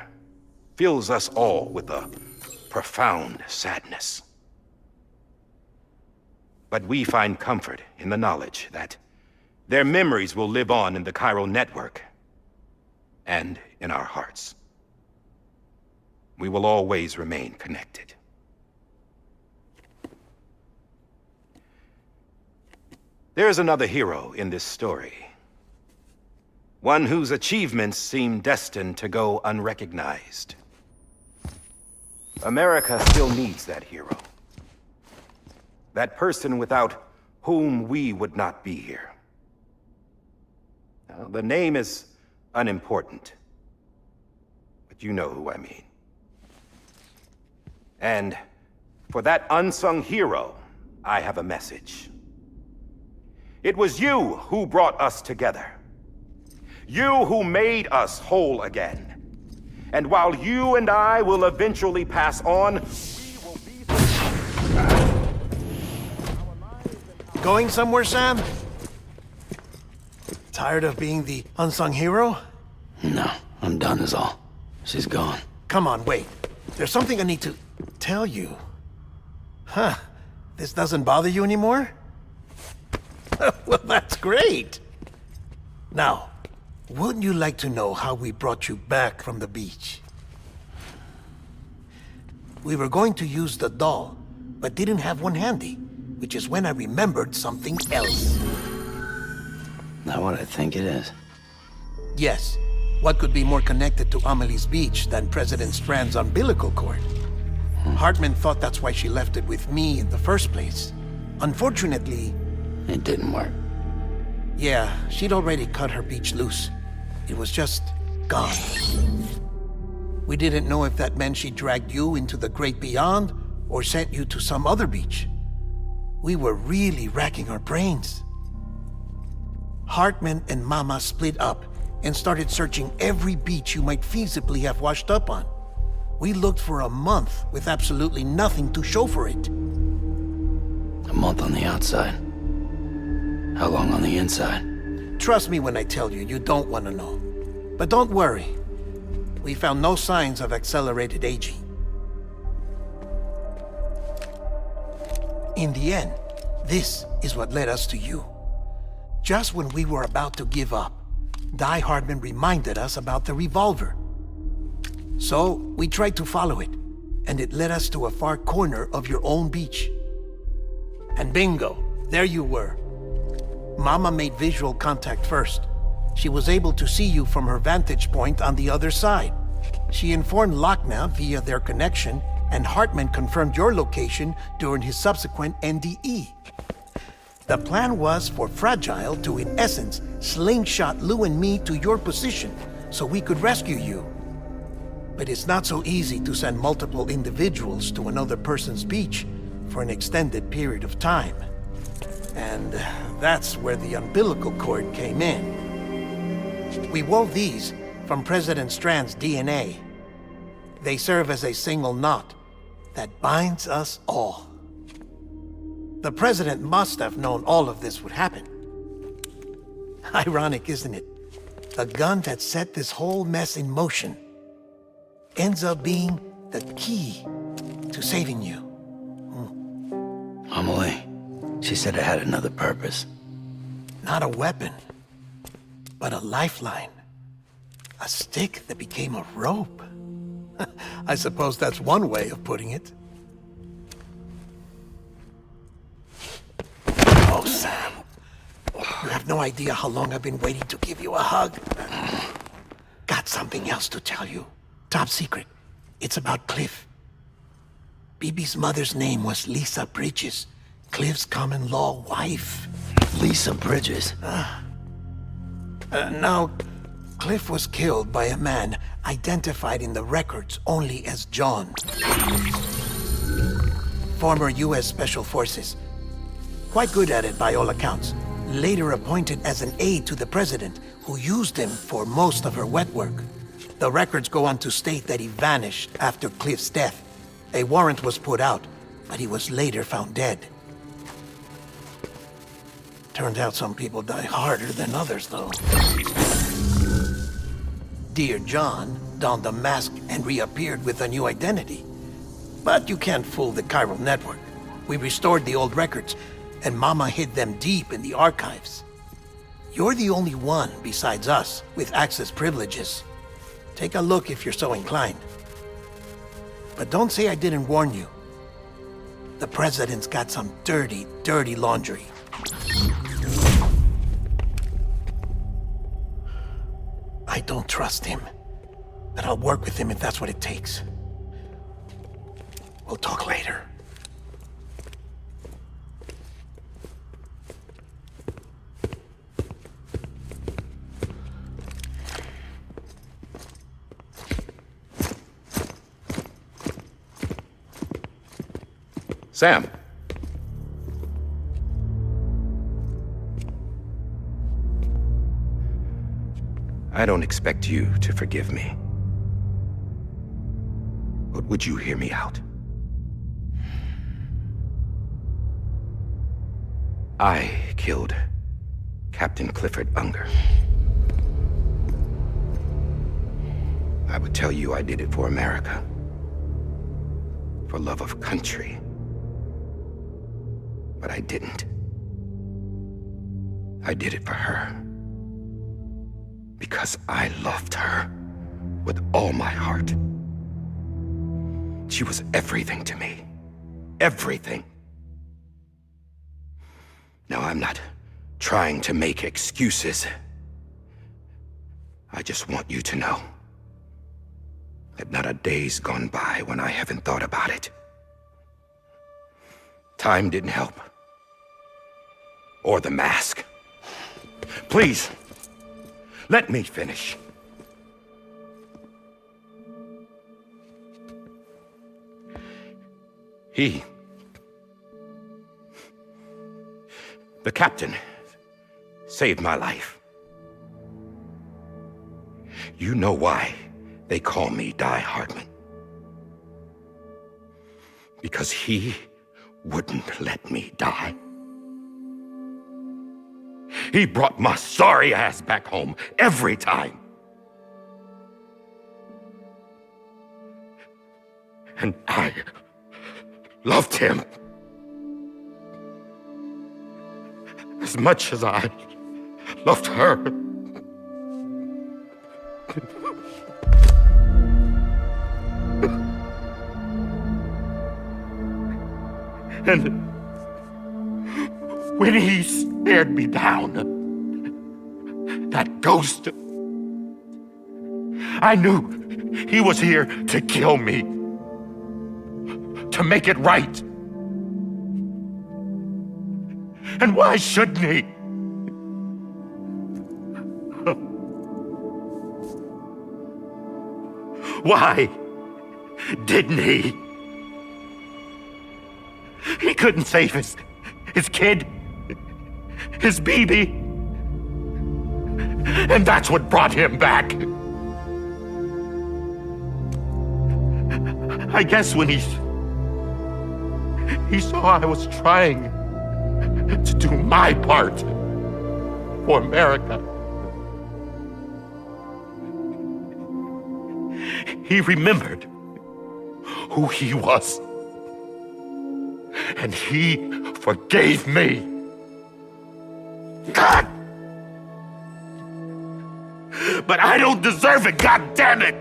fills us all with a profound sadness. But we find comfort in the knowledge that their memories will live on in the chiral network and in our hearts. We will always remain connected. There's another hero in this story. One whose achievements seem destined to go unrecognized. America still needs that hero. That person without whom we would not be here. Now, the name is unimportant, but you know who I mean. And for that unsung hero, I have a message. It was you who brought us together. You who made us whole again. And while you and I will eventually pass on, we will be... Going somewhere, Sam? Tired of being the unsung hero? No, I'm done is all. She's gone. Come on, wait. There's something I need to tell you. Huh. This doesn't bother you anymore? Well, that's great. Now, wouldn't you like to know how we brought you back from the beach? We were going to use the doll, but didn't have one handy, which is when I remembered something else. Not what I think it is. Yes. What could be more connected to Amelie's beach than President Strand's umbilical cord? Hartman thought that's why she left it with me in the first place. Unfortunately... It didn't work. Yeah, she'd already cut her beach loose. It was just gone. We didn't know if that meant she dragged you into the great beyond or sent you to some other beach. We were really racking our brains. Hartman and Mama split up and started searching every beach you might feasibly have washed up on. We looked for a month with absolutely nothing to show for it. A month on the outside. How long on the inside? Trust me when I tell you, you don't want to know. But don't worry. We found no signs of accelerated aging. In the end, this is what led us to you. Just when we were about to give up, Die Hardman reminded us about the revolver. So, we tried to follow it, and it led us to a far corner of your own beach. And bingo, there you were. Mama made visual contact first. She was able to see you from her vantage point on the other side. She informed Lochna via their connection, and Hartman confirmed your location during his subsequent NDE. The plan was for Fragile to, in essence, slingshot Lou and me to your position so we could rescue you. But it's not so easy to send multiple individuals to another person's beach, for an extended period of time. And that's where the umbilical cord came in. We wove these from President Strand's DNA. They serve as a single knot that binds us all. The President must have known all of this would happen. Ironic, isn't it? The gun that set this whole mess in motion ends up being the key to saving you. Amelie, she said it had another purpose. Not a weapon, but a lifeline. A stick that became a rope. I suppose that's one way of putting it. Oh, Sam. You have no idea how long I've been waiting to give you a hug. Got something else to tell you. Top secret. It's about Cliff. Bibi's mother's name was Lisa Bridges, Cliff's common-law wife. Lisa Bridges? Now, Cliff was killed by a man identified in the records only as John. Former U.S. Special Forces. Quite good at it by all accounts. Later appointed as an aide to the president, who used him for most of her wet work. The records go on to state that he vanished after Cliff's death. A warrant was put out, but he was later found dead. Turned out some people die harder than others, though. Dear John donned a mask and reappeared with a new identity. But you can't fool the chiral network. We restored the old records, and Mama hid them deep in the archives. You're the only one besides us with access privileges. Take a look if you're so inclined. But don't say I didn't warn you. The president's got some dirty, dirty laundry. I don't trust him, but I'll work with him if that's what it takes. We'll talk later. Sam. I don't expect you to forgive me. But would you hear me out? I killed Captain Clifford Unger. I would tell you I did it for America. For love of country. But I didn't. I did it for her. Because I loved her with all my heart. She was everything to me. Everything. Now, I'm not trying to make excuses. I just want you to know that not a day's gone by when I haven't thought about it. Time didn't help. Or the mask. Please, let me finish. The captain, saved my life. You know why they call me Die Hardman. Because he wouldn't let me die. He brought my sorry ass back home every time. And I loved him as much as I loved her. And when he stared me down, that ghost, I knew he was here to kill me, to make it right. And why shouldn't he? Why didn't he? couldn't save his kid, his baby. And that's what brought him back. I guess when he saw I was trying to do my part for America, he remembered who he was. And he forgave me. God! But I don't deserve it, God damn it!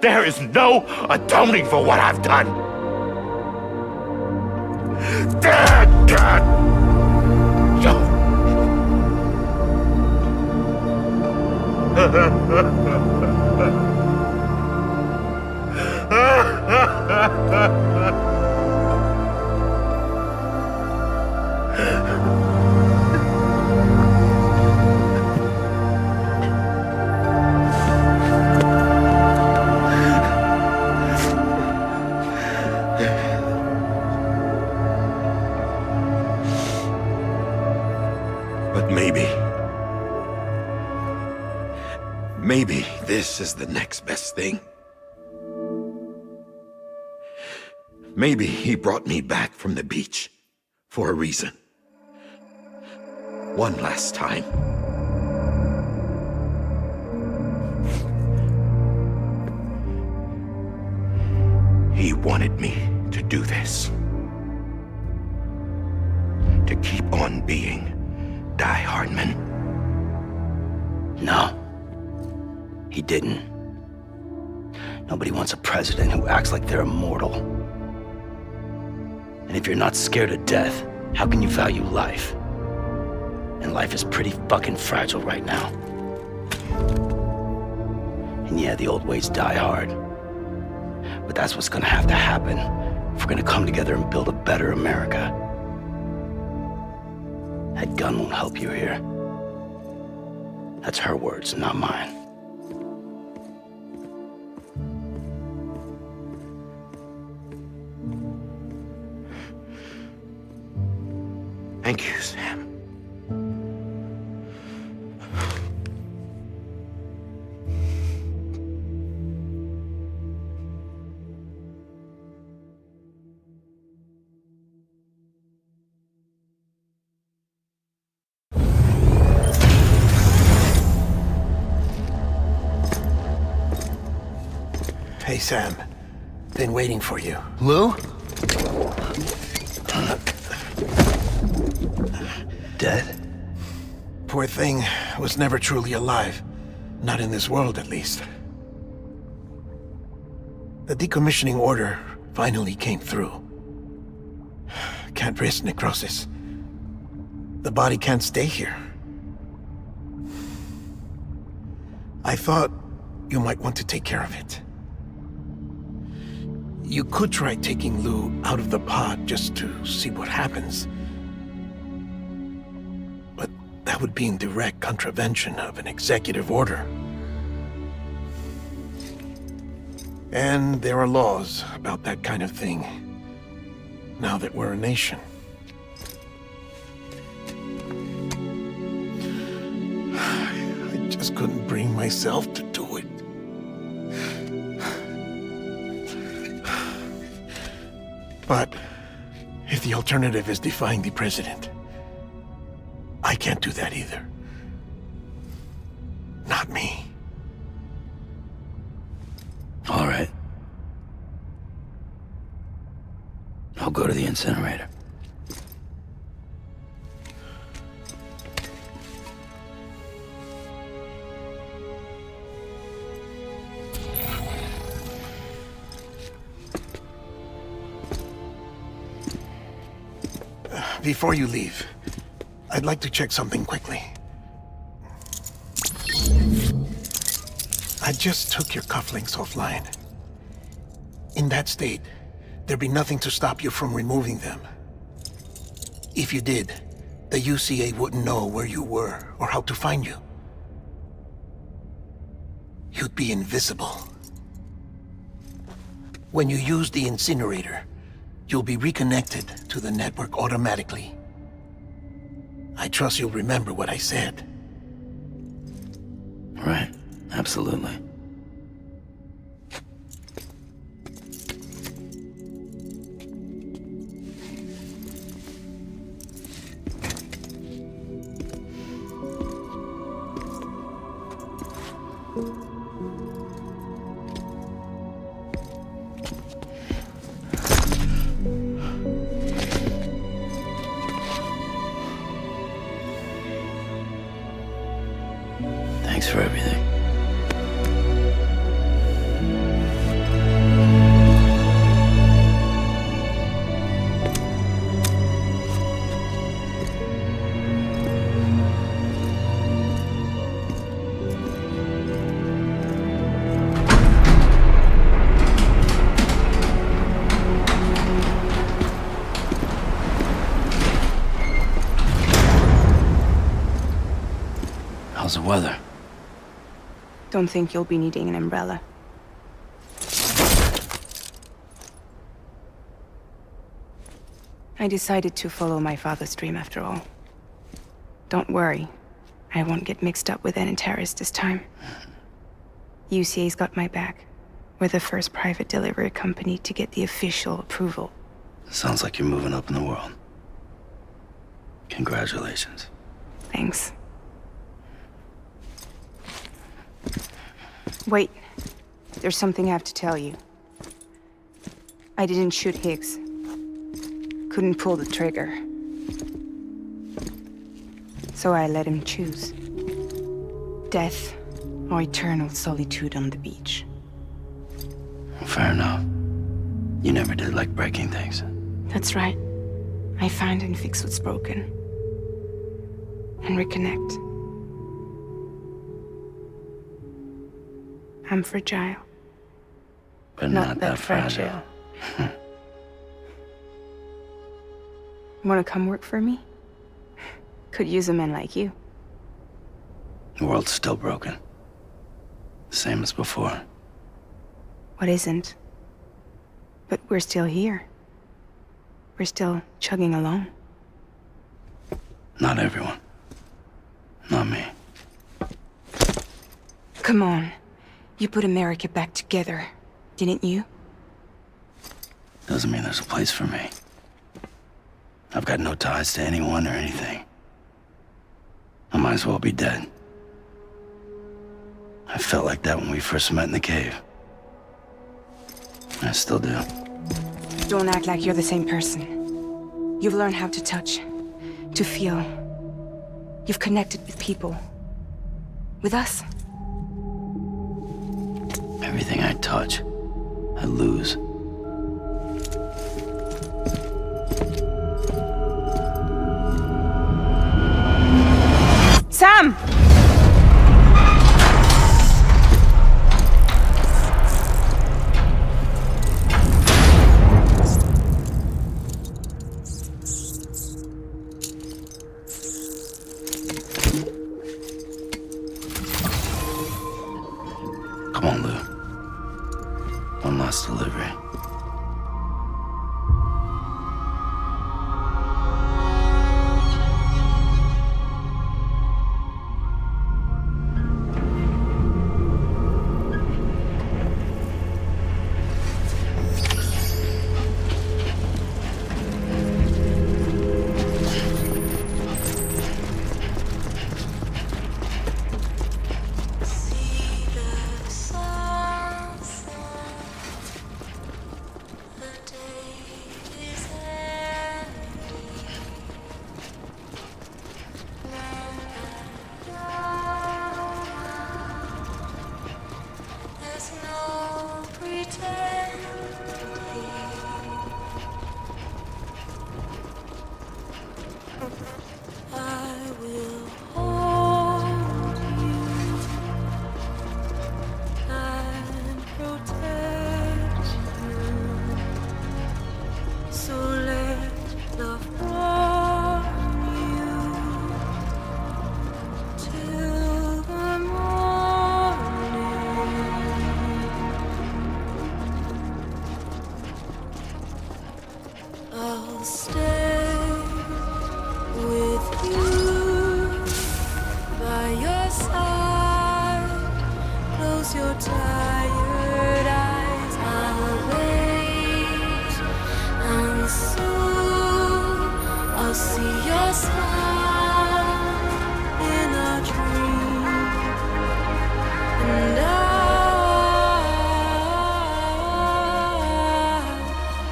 There is no atoning for what I've done. Dad, God! But maybe this is the next best thing. Maybe he brought me back from the beach for a reason. One last time. He wanted me to do this. To keep on being Die Hardman. No. He didn't. Nobody wants a president who acts like they're immortal. And if you're not scared of death, how can you value life? And life is pretty fucking fragile right now. And yeah, the old ways die hard. But that's what's gonna have to happen if we're gonna come together and build a better America. That gun won't help you here. That's her words, not mine. Thank you, Sam. Hey, Sam. Been waiting for you. Lou? Dead? Poor thing was never truly alive. Not in this world, at least. The decommissioning order finally came through. Can't risk necrosis. The body can't stay here. I thought you might want to take care of it. You could try taking Lou out of the pod just to see what happens. But that would be in direct contravention of an executive order. And there are laws about that kind of thing, now that we're a nation. I just couldn't bring myself to do it. But if the alternative is defying the president, I can't do that either. Not me. All right. I'll go to the incinerator. Before you leave, I'd like to check something quickly. I just took your cufflinks offline. In that state, there'd be nothing to stop you from removing them. If you did, the UCA wouldn't know where you were or how to find you. You'd be invisible. When you use the incinerator, you'll be reconnected to the network automatically. I trust you'll remember what I said. Right. Absolutely. Thanks for everything. How's the weather? Don't think you'll be needing an umbrella. I decided to follow my father's dream after all. Don't worry, I won't get mixed up with any terrorists this time. UCA's got my back. We're the first private delivery company to get the official approval. Sounds like you're moving up in the world. Congratulations. Thanks. Wait, there's something I have to tell you. I didn't shoot Higgs. Couldn't pull the trigger. So I let him choose. Death or eternal solitude on the beach. Fair enough. You never did like breaking things. That's right. I find and fix what's broken. And reconnect. I'm fragile. But not that fragile. Wanna come work for me? Could use a man like you. The world's still broken. Same as before. What isn't? But we're still here. We're still chugging along. Not everyone. Not me. Come on. You put America back together, didn't you? Doesn't mean there's a place for me. I've got no ties to anyone or anything. I might as well be dead. I felt like that when we first met in the cave. I still do. Don't act like you're the same person. You've learned how to touch, to feel. You've connected with people. With us. Everything I touch, I lose. Sam! Come on, Lou. One last delivery. stay with you by your side. Close your tired eyes. I'll wait, and soon I'll see your smile in a dream, and I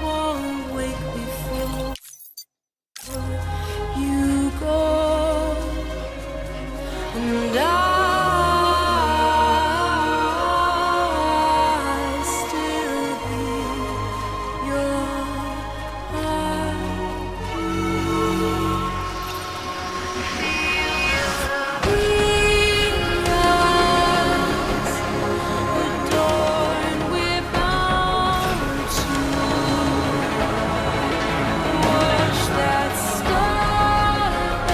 won't wake before you go, and I'll still be your adorned with bounty. Watch that starlight,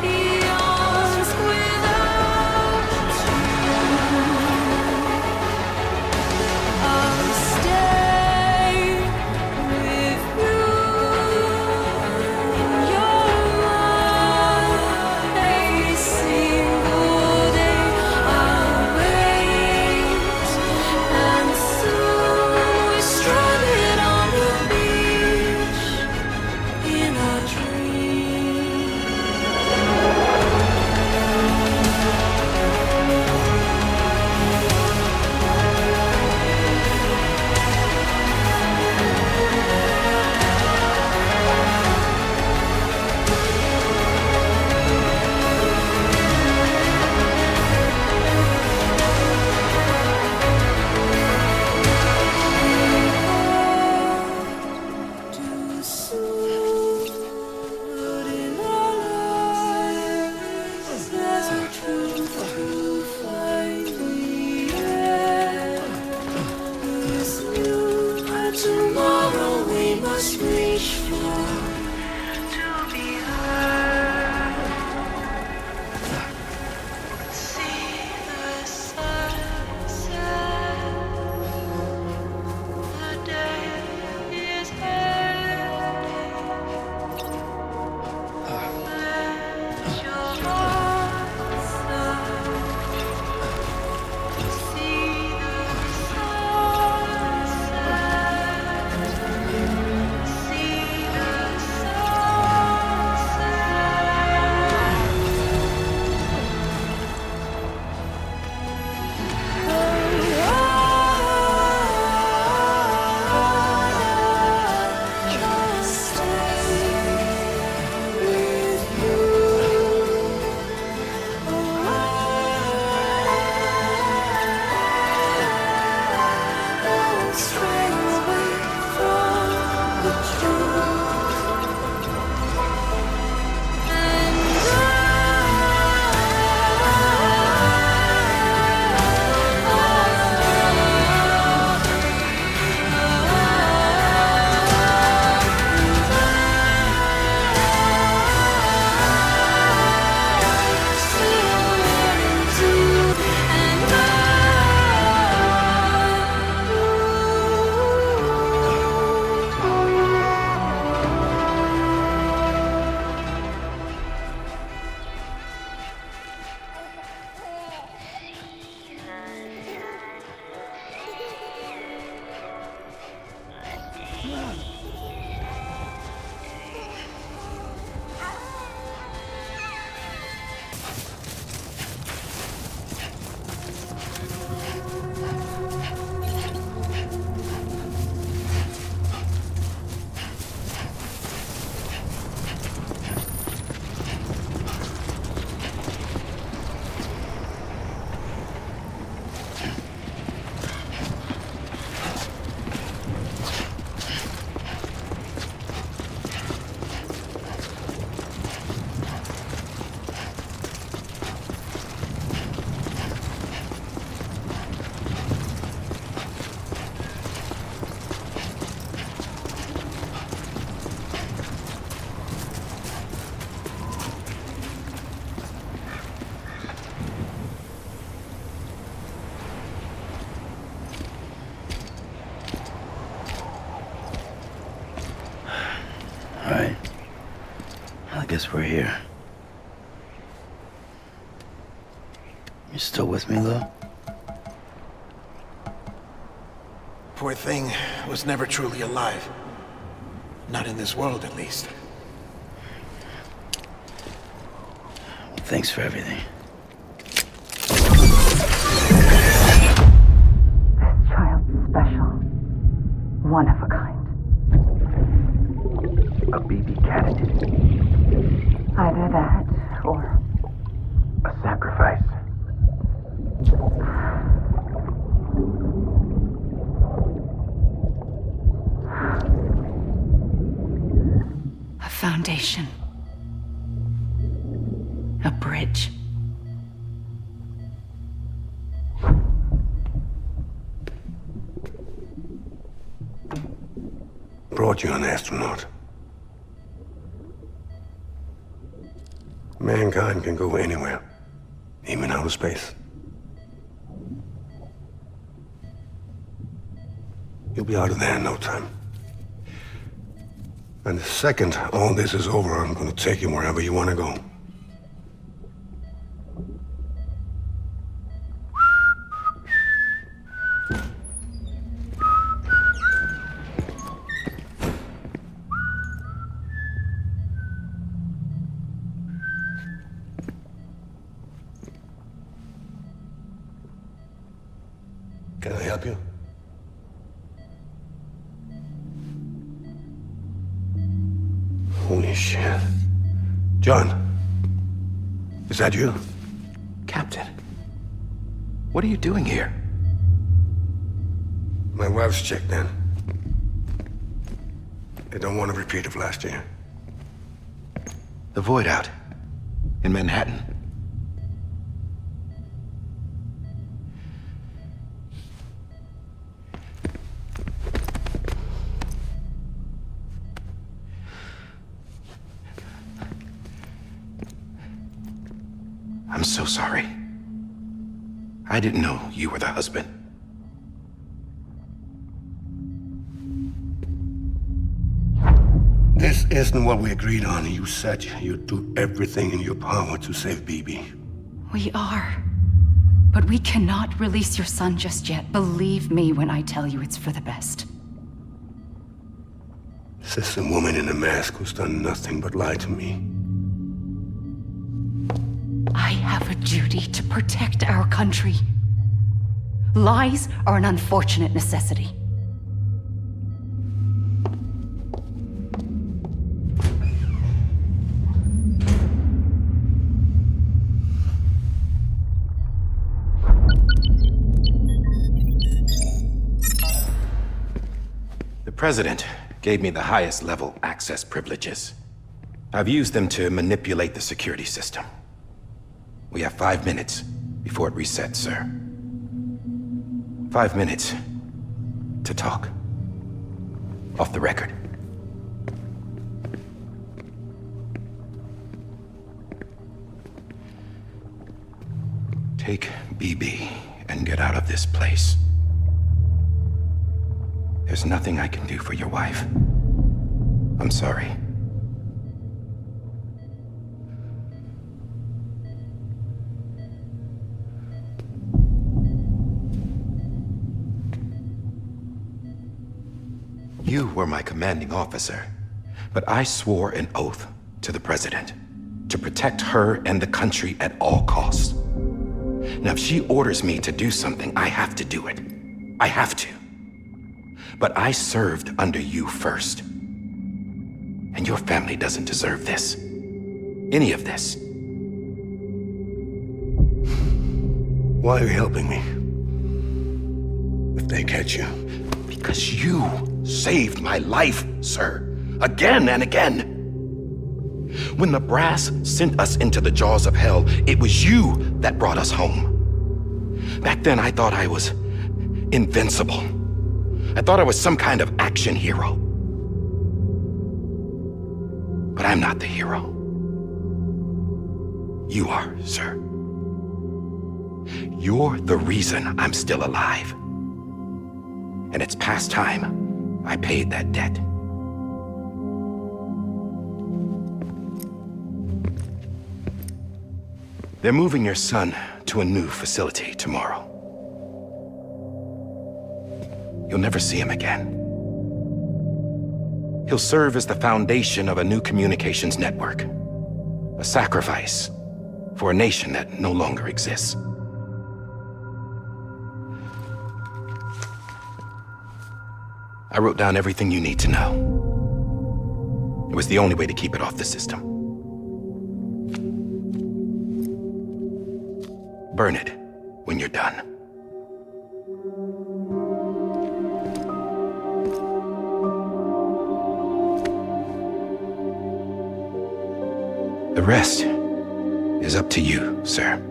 eons without you. I'll stay with you in your mind, a single day. I'll wait, and soon we're stranded on the beach in a dream. Too soon, but in our lives there's a truth to find the end. This new tomorrow we must reach for to be heard. See the sunset. The day is ending. Let your heart sigh. See the sunset. See the Alright. I guess we're here. You still with me, though? Poor thing was never truly alive. Not in this world, at least. Thanks for everything. This child's special. One of a kind. A BB candidate. Either that, or A sacrifice. A foundation. A bridge. Brought you an astronaut. Mankind can go anywhere, even outer space. You'll be out of there in no time. And the second all this is over, I'm gonna take you wherever you wanna go. Can I help you? Holy shit. John, is that you? Captain, what are you doing here? My wife's checked in. They don't want a repeat of last year. The Void out in Manhattan. I'm so sorry. I didn't know you were the husband. This isn't what we agreed on. You said you'd do everything in your power to save BB. We are. But we cannot release your son just yet. Believe me when I tell you it's for the best. This is a woman in a mask who's done nothing but lie to me. I have a duty to protect our country. Lies are an unfortunate necessity. The President gave me the highest level access privileges. I've used them to manipulate the security system. We have 5 minutes before it resets, sir. 5 minutes to talk. Off the record. Take BB and get out of this place. There's nothing I can do for your wife. I'm sorry. You were my commanding officer, but I swore an oath to the President to protect her and the country at all costs. Now, if she orders me to do something, I have to do it. I have to. But I served under you first. And your family doesn't deserve this. Any of this. Why are you helping me? If they catch you. Because you saved my life, sir. Again and again. When the brass sent us into the jaws of hell, it was you that brought us home. Back then, I thought I was invincible. I thought I was some kind of action hero. But I'm not the hero. You are, sir. You're the reason I'm still alive. And it's past time I paid that debt. They're moving your son to a new facility tomorrow. You'll never see him again. He'll serve as the foundation of a new communications network. A sacrifice for a nation that no longer exists. I wrote down everything you need to know. It was the only way to keep it off the system. Burn it when you're done. The rest is up to you, sir.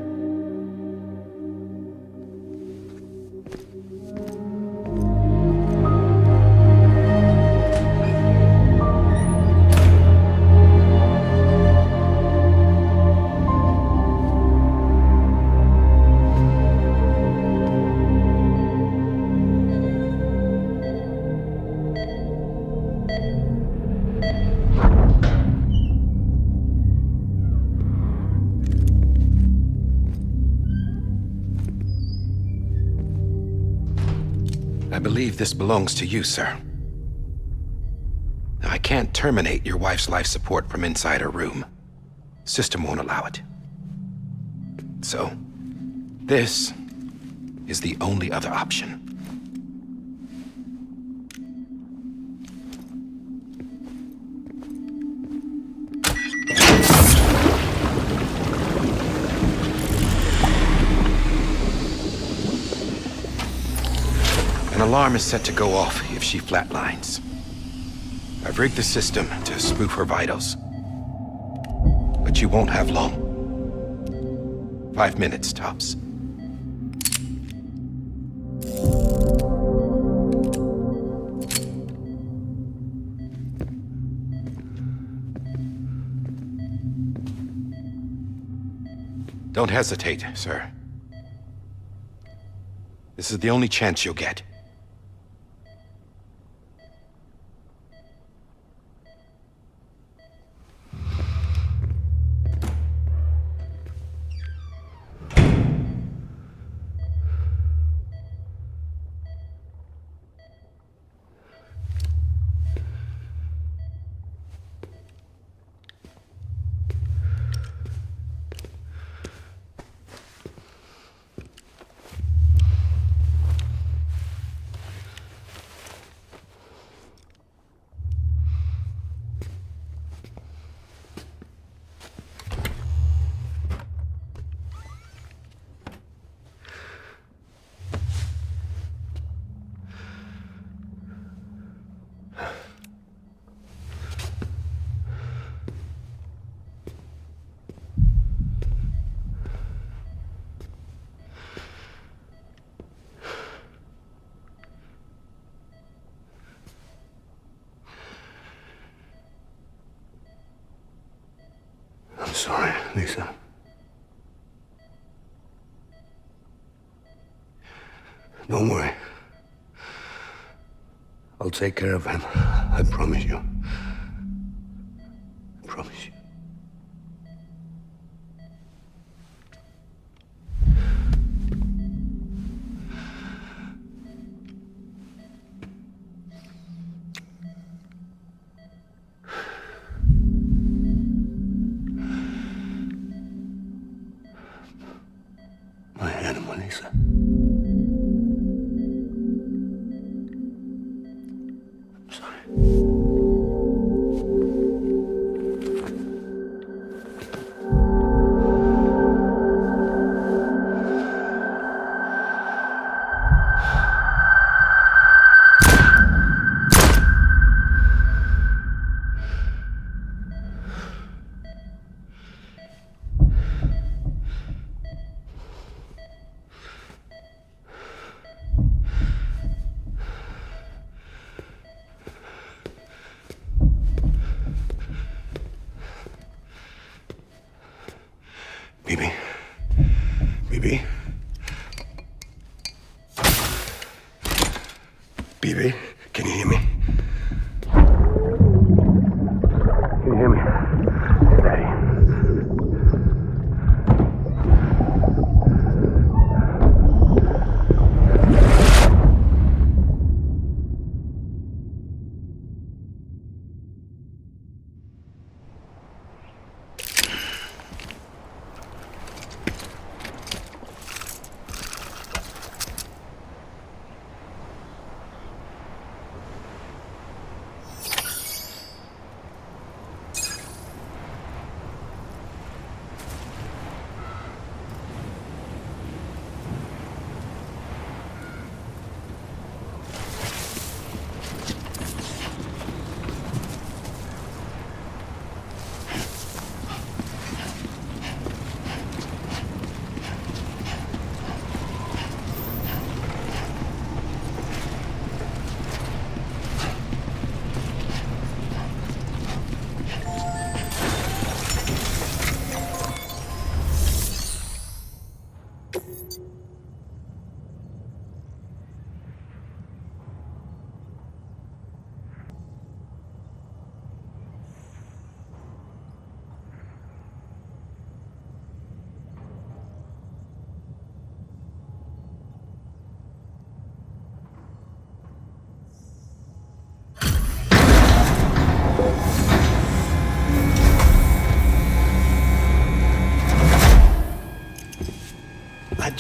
I believe this belongs to you, sir. Now, I can't terminate your wife's life support from inside her room. System won't allow it. So, this is the only other option. An alarm is set to go off if she flatlines. I've rigged the system to spoof her vitals. But you won't have long. 5 minutes, tops. Don't hesitate, sir. This is the only chance you'll get. I'm sorry, Lisa. Don't worry. I'll take care of him. I promise you. I promise you. My animal, Lisa. I'm sorry.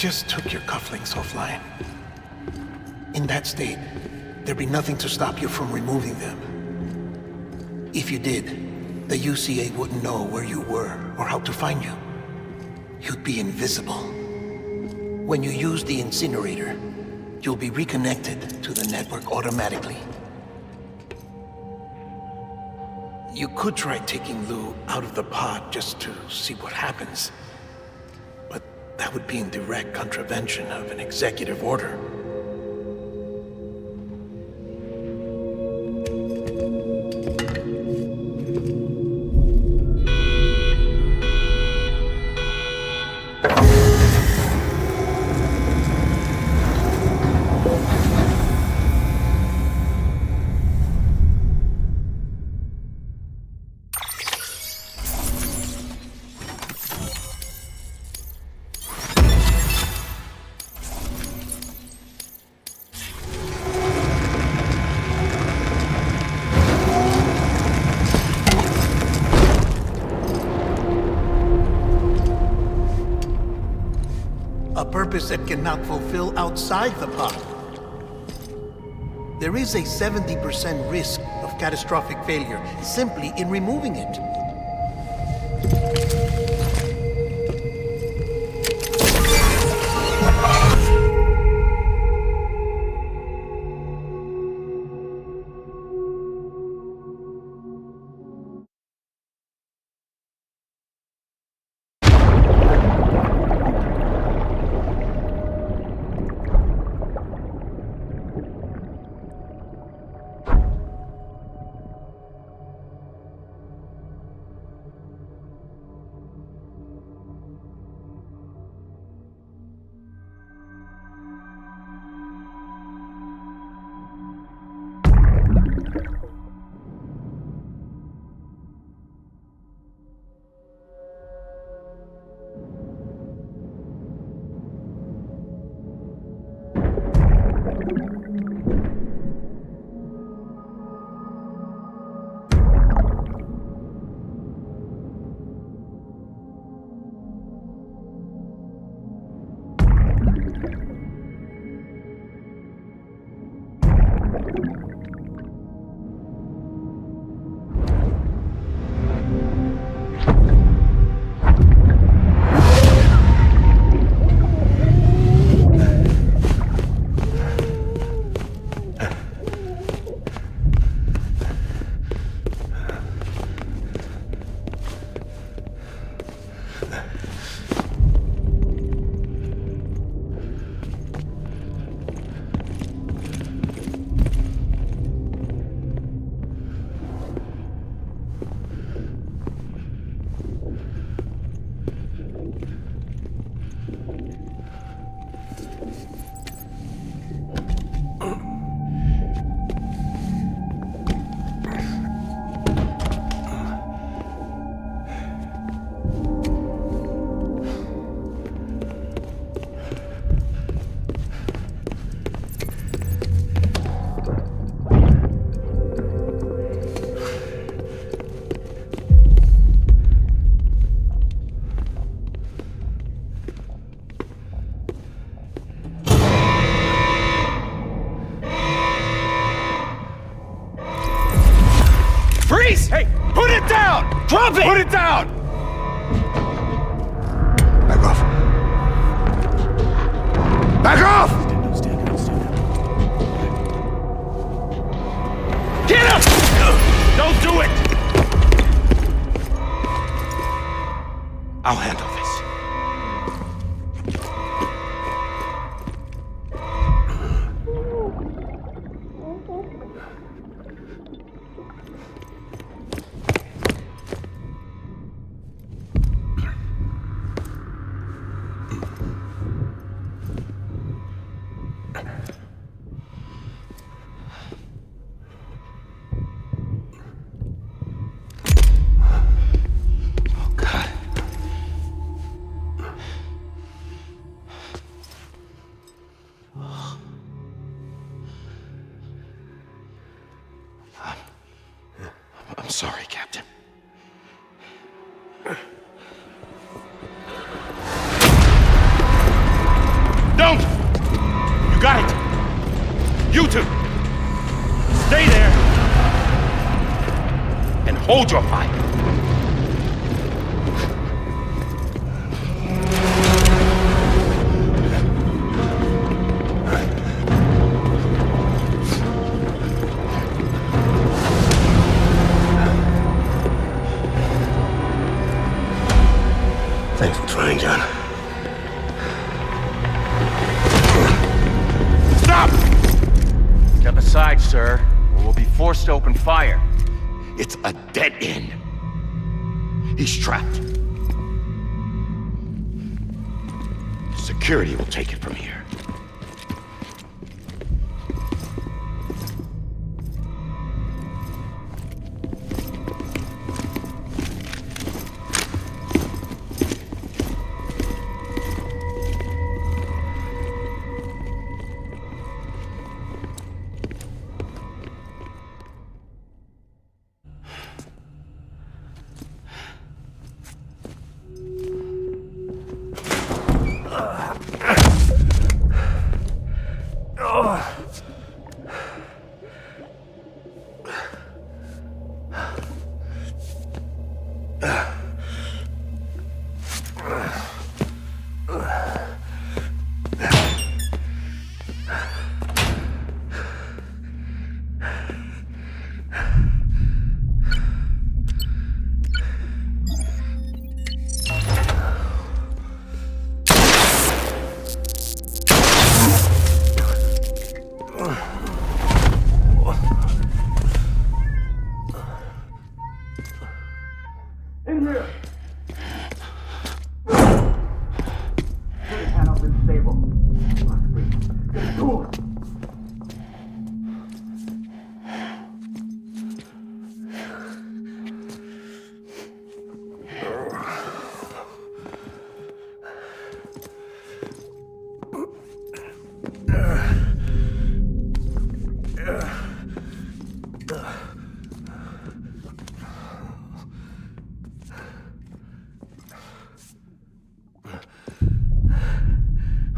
just took your cufflinks offline. In that state, there'd be nothing to stop you from removing them. If you did, the UCA wouldn't know where you were or how to find you. You'd be invisible. When you use the incinerator, you'll be reconnected to the network automatically. You could try taking Lou out of the pod just to see what happens. But that would be in direct contravention of an executive order. A purpose that cannot fulfill outside the pod. There is a 70% risk of catastrophic failure simply in removing it. Hey, put it down! Drop it! Put it down! Back off. Back off! Get him! Don't do it! I'll handle this. I'm sorry, Captain. Hold your fire. Thanks for trying, John. Stop! Step aside, sir, or we'll be forced to open fire. It's a dead end. He's trapped. Security will take it from here.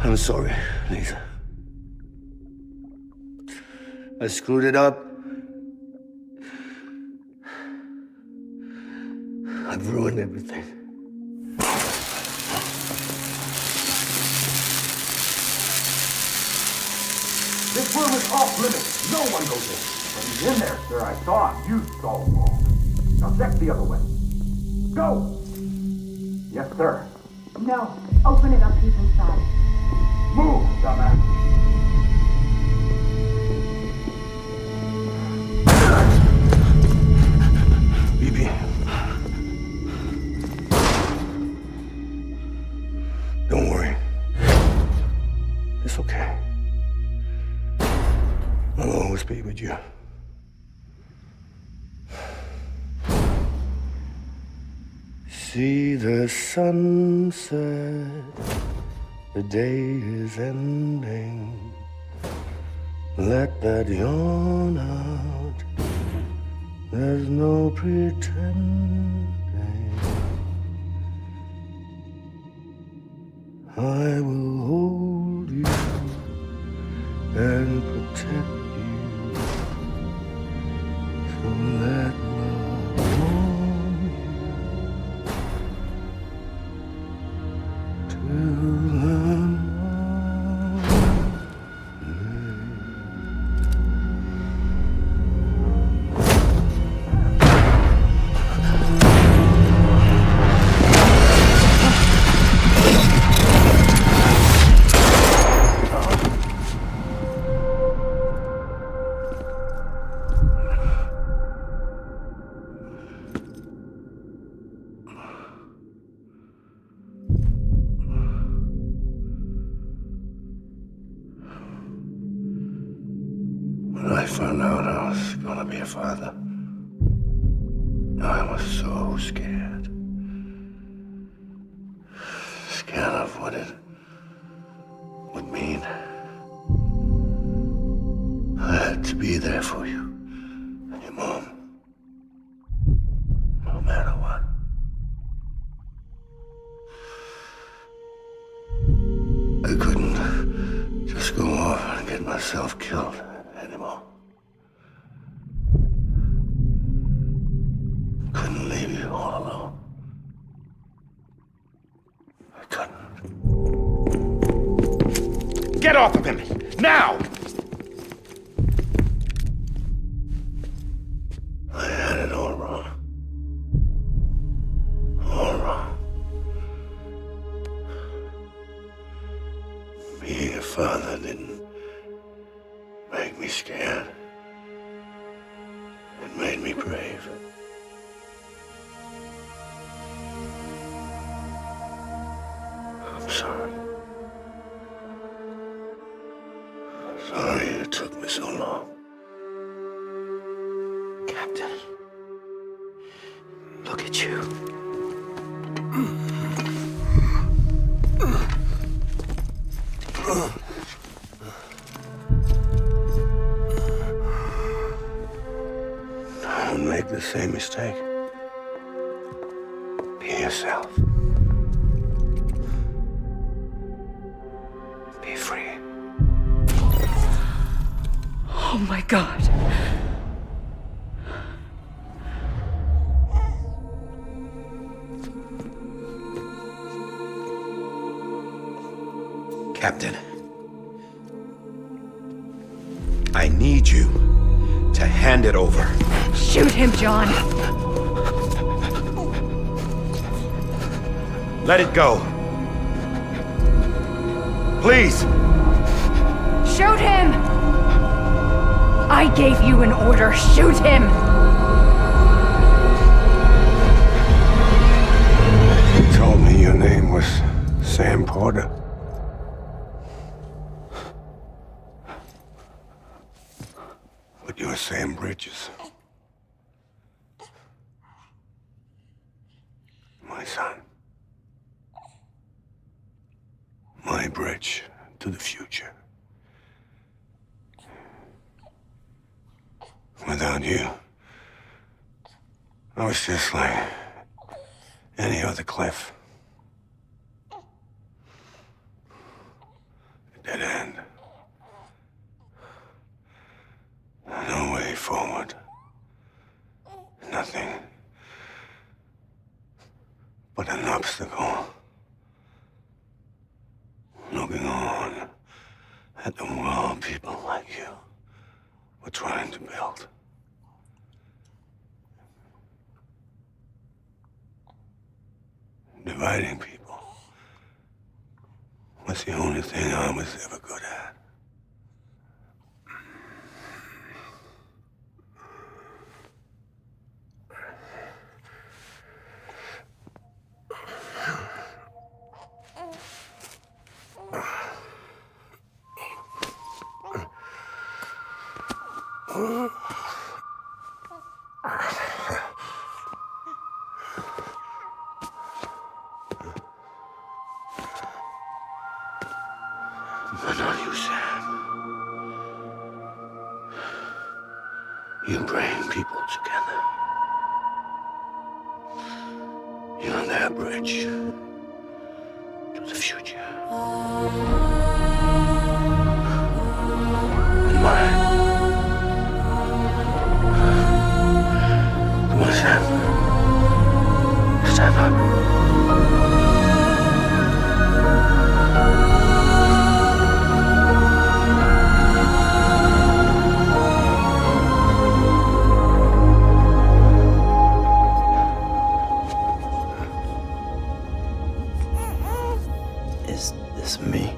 I'm sorry, Lisa. I screwed it up. I've ruined everything. This room is off limits. No one goes in. But he's in there, sir. I saw him. You saw him all. Now check the other way. Go! Yes, sir. No. Open it up. He's inside. Move, dumbass. BB. Don't worry. It's okay. I'll always be with you. See the sunset. The day is ending. Let that yawn out. There's no pretending. I will hold you and protect you. So let love warm you till When I found out I was gonna be a father, I was so scared. Scared of what it would mean. I had to be there for you and your mom, no matter what. I couldn't just go off and get myself killed anymore. Get off of him! Now! I had it all wrong. All wrong. Being a father didn't make me scared. It made me brave. I'm sorry. Sorry it took me so long. Captain, look at you. Don't make the same mistake. Be yourself. Be free. Oh my God. Captain, I need you to hand it over. Shoot him, John. Let it go. Please. Shoot him! I gave you an order. Shoot him! You told me your name was Sam Porter. But you're Sam Bridges. My son. My bridge to the future. Without you, I was just like any other Cliff. A dead end. No way forward. Nothing but an obstacle. Looking on at the world people like you were trying to build. Dividing people was the only thing I was ever good at. But not you, Sam. You bring people together. You're their bridge to the future. And mine. Come on, Sam. Stand up. Is this me?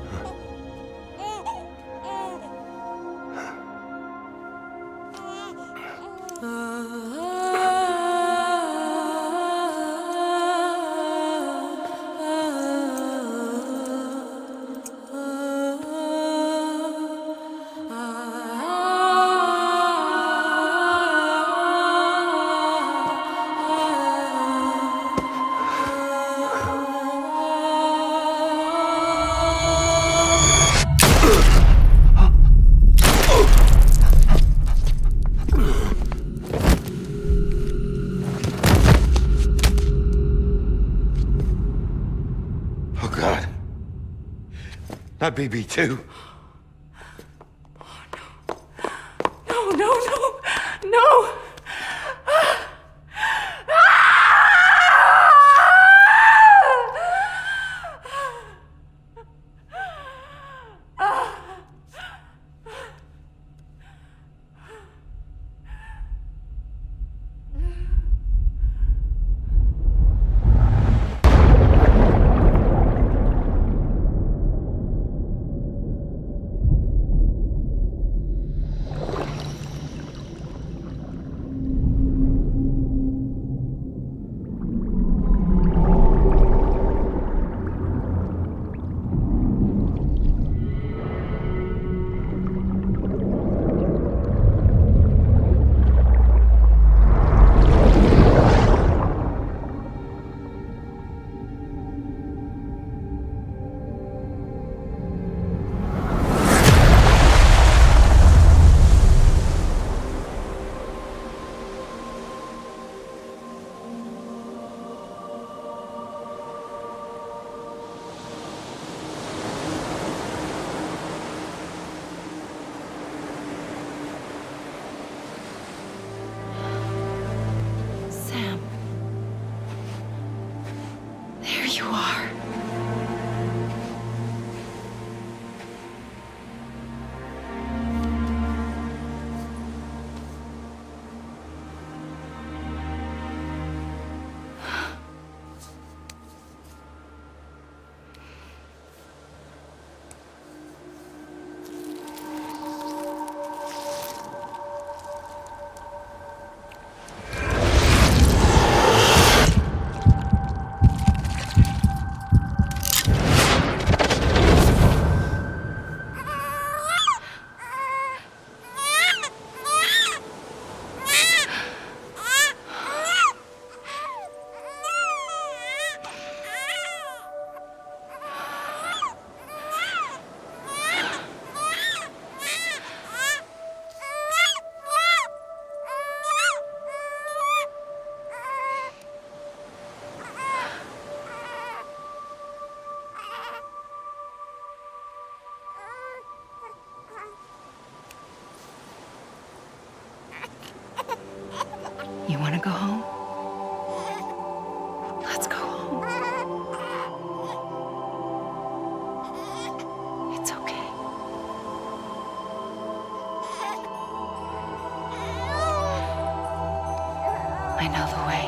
Oh, God. Not BB2. No, no, no, no! you are. You want to go home? Let's go home. It's okay. I know the way.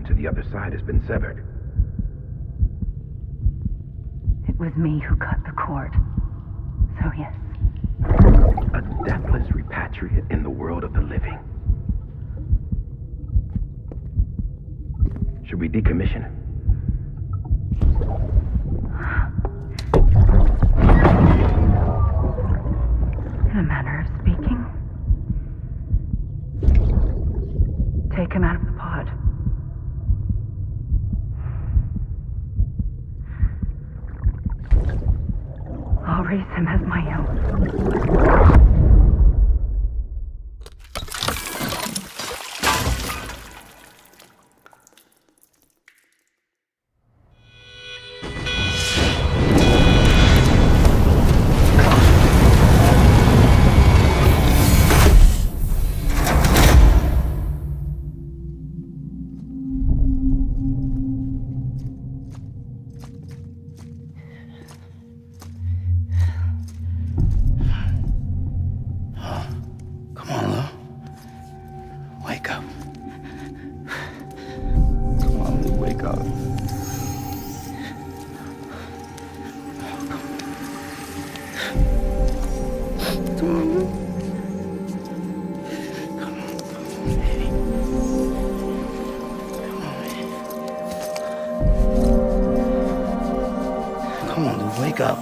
The other side has been severed. It was me who cut the cord. So yes. A deathless repatriate in the world of the living. Should we decommission him? In a manner of speaking. Take him out of the pod. I'll raise him as my own. Come on, wake up.